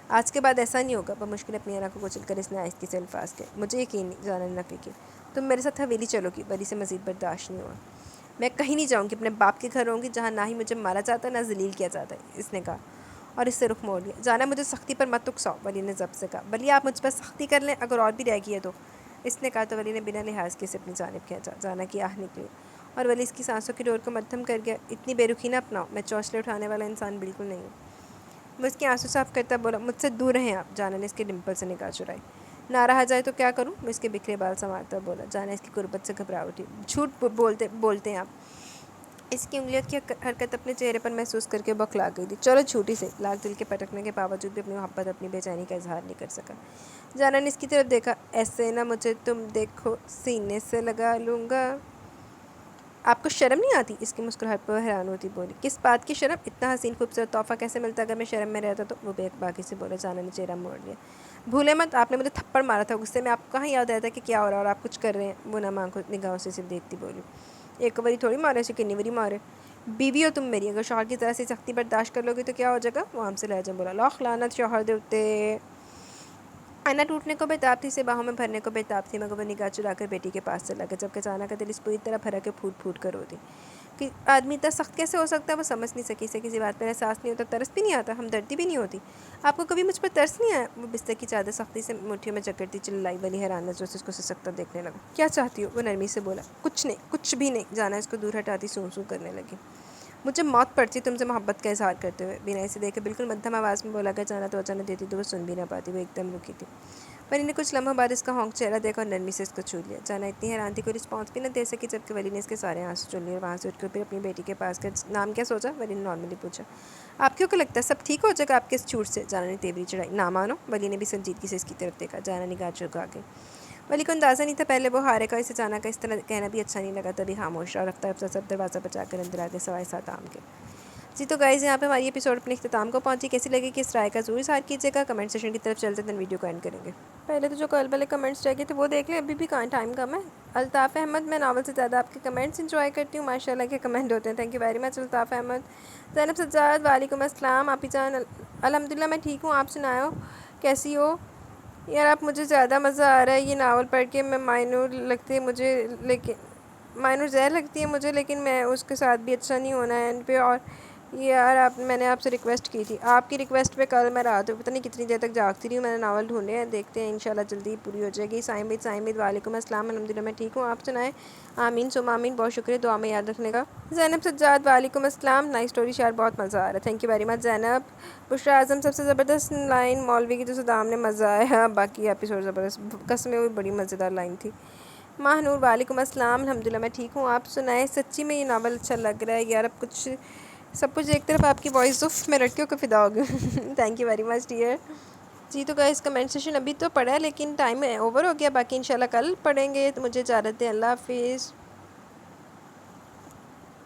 آج کے بعد ایسا نہیں ہوگا۔ بمشکل اپنی آنکھ کو کچل کر اس نے آہستگی سے الفاظ کہے۔ مجھے یقین نہیں، جانا نے نفی کی۔ تم میرے ساتھ حویلی چلو گی؟ ولی سے مزید برداشت نہیں ہوا۔ میں کہیں نہیں جاؤں گی، اپنے باپ کے گھر رہوں گی، جہاں نہ ہی مجھے مارا جاتا ہے نہ ذلیل کیا جاتا ہے، اس نے کہا اور اس سے رخ موڑ لیا۔ جانا مجھے سختی پر مت اکساؤ، ولی نے ضبط سے کہا۔ ولی آپ مجھ پر سختی کر لیں، اگر اور بھی رہ گئی ہے تو، اس نے کہا تو ولی نے بنا لحاظ کے اسے اپنی جانب کھینچا۔ جانا کی آہ نکلی اور ولی اس کی سانسوں کی ڈور کو مدھم کر گیا۔ اتنی بے رخی نہ اپناؤ، میں چونچلے اٹھانے والا انسان بالکل نہیں ہوں۔ وہ اس کے آنسو صاف کرتا بولا۔ مجھ سے دور رہیں آپ۔ جانا نے اس کے ڈمپل سے نگاہ چرائی۔ نہ رہا جائے تو کیا کروں؟ وہ اس کے بکھرے بال سنوارتا بولا۔ جانا اس کی قربت سے گھبرا اٹھی۔ جھوٹ بولتے ہیں آپ۔ اس کی انگلیوں کی حرکت اپنے چہرے پر محسوس کر کے بوکھلا گئی تھی۔ چلو جھوٹی سے۔ لاکھ دل کے پٹکنے کے باوجود بھی اپنی محبت اپنی بے چینی کا اظہار نہیں کر سکا۔ جانا نے اس کی طرف دیکھا۔ ایسے نہ مجھے تم دیکھو، سینے سے لگا لوں گا۔ آپ کو شرم نہیں آتی؟ اس کی مسکراہٹ پر حیران ہوتی بولی۔ کس بات کی شرم؟ اتنا حسین خوبصورت تحفہ کیسے ملتا اگر میں شرم میں رہتا تو؟ وہ بے باکی سے بولا۔ جانا نے چہرہ موڑ لیا۔ بھولے مت، آپ نے مجھے تھپڑ مارا تھا غصے میں، آپ کو کہاں یاد رہتا کہ کیا ہو رہا اور آپ کچھ کر رہے ہیں؟ وہ نم آنکھوں نگاہوں سے صرف دیکھتی بولی۔ ایک وری تھوڑی مارے، اسے کنی وری مارے۔ بیوی ہو تم میری، اگر شوہر کی طرح سے سختی برداشت کر لو گی تو کیا ہو جائے گا؟ وہ ہم سے لہجے میں بولا۔ لاکھ لعنت شوہر دے اتے۔ آئینہ ٹوٹنے کو بےتاب تھی، اسے باہوں میں بھرنے کو بےتاب تھی، مگر وہ نگاہ چرا کر بیٹی کے پاس چلا گیا، جبکہ جانا کا دل اس پوری طرح بھرا کہ پھوٹ پھوٹ کر روتی۔ کہ آدمی اتنا سخت کیسے ہو سکتا ہے؟ وہ سمجھ نہیں سکی۔ اسے کسی بات پر احساس نہیں ہوتا، ترس بھی نہیں آتا، ہمدردی بھی نہیں ہوتی۔ آپ کو کبھی مجھ پر ترس نہیں آیا؟ وہ بستر کی چادر سختی سے مٹھیوں میں جکڑتی چلائی۔ ولی حیران نظروں سے اس کو سسکتا دیکھنے لگا۔ کیا چاہتی ہو؟ وہ نرمی سے بولا۔ کچھ نہیں، کچھ بھی نہیں۔ جانا اس کو دور ہٹاتی سوں سوں کرنے لگی۔ مجھے موت پڑتی تم سے محبت کا اظہار کرتے ہوئے، بنا اسے دیکھے بالکل مدھم آواز میں بولا۔ اگر جانا توجہ نہ دیتی تو وہ سن بھی نہ پاتی۔ وہ ایک دم رکی تھی۔ ولی نے کچھ لمحوں بعد اس کا ہونک چہرہ دیکھا اور نرمی سے اس کو چھو لیا۔ جانا اتنی حیران تھی کوئی رسپانس بھی نہ دے سکی، جبکہ ولی نے اس کے سارے آنسو چل لیے اور وہاں سے اٹھ کر پھر اپنی بیٹی کے پاس گیا۔ نام کیا سوچا؟ ولی نے نارملی پوچھا۔ آپ کیوں کو لگتا ہے سب ٹھیک ہو جائے گا آپ کے اس جھوٹ سے؟ جانا نے تیوری چڑھائی۔ نہ مانو؟ ولی نے بھی سنجیدگی سے اس کی طرف دیکھا۔ جانا نگاہ چکا گئی۔ ولی کو اندازہ نہیں تھا پہلے وہ ہارے کا، اسے جانا کا اس طرح کہنا بھی اچھا نہیں لگا، تبھی خاموش رہا۔ رفتہ رفتہ سب دروازہ بچا کر اندر آ گئے سوائے صدام کے۔ جی تو گائز یہاں پہ ہماری ایپیسوڈ اپنے اختتام کو پہنچی۔ کیسی لگی کہ اس رائے کا ضرور اظہار کیجیے گا۔ کمنٹ سیکشن کی طرف چلتے دن ویڈیو کو اینڈ کریں گے۔ پہلے تو جو کل والے کمنٹس رہ گئے تھے وہ دیکھ لیں، ابھی بھی ٹائم کم ہے۔ الطاف احمد، میں ناول سے زیادہ آپ کے کمنٹس انجوائے کرتی ہوں، ماشاء اللہ کے کمنٹ ہوتے ہیں، thank you very much Altaf Ahmed. Zainab Sajjad, وعلیکم السلام آپی جان، الحمدللہ میں ٹھیک ہوں، آپ سناؤ کیسی ہو؟ یار آپ مجھے زیادہ مزہ آ رہا ہے یہ ناول پڑھ کے، میں مائنور لگتی ہے مجھے، لیکن مائنور زہر لگتی ہے مجھے، لیکن میں اس کے ساتھ بھی اچھا نہیں ہونا ہے ان پہ، اور یار میں نے آپ سے ریکویسٹ کی تھی، آپ کی ریکویسٹ پہ کل میں رات کو پتہ نہیں کتنی دیر تک جاگتی رہی ہوں، میں نے ناول ڈھونڈے ہیں، دیکھتے ہیں انشاءاللہ جلدی پوری ہو جائے گی۔ سائمد وعلیکم السلام، الحمدللہ میں ٹھیک ہوں، آپ سنائیں؟ آمین سم آمین، بہت شکریہ دعا میں یاد رکھنے کا۔ زینب سجاد وعلیکم السلام، نئی اسٹوری شیئر، بہت مزہ آ رہا ہے، thank you very much Zainab. Bushra Azam سب سے زبردست لائن مولوی کی جو صدام نے مزہ آیا، باقی ایپیسوڈ زبردست، قسمیں وہ بڑی مزیدار لائن تھی۔ ماہ نور وعلیکم السلام، الحمدللہ میں ٹھیک ہوں، آپ سنائیں؟ سچی میں یہ ناول اچھا لگ رہا ہے یار، اب کچھ سب کچھ ایک طرف آپ کی وائس آف میں لڑکیوں کو فدا ہو گئی thank you very much dear جی۔ تو گائز کمنٹ سیشن ابھی تو پڑھا ہے لیکن ٹائم اوور ہو گیا، باقی انشاءاللہ کل پڑھیں گے، تو مجھے اجازت دیں، اللہ حافظ۔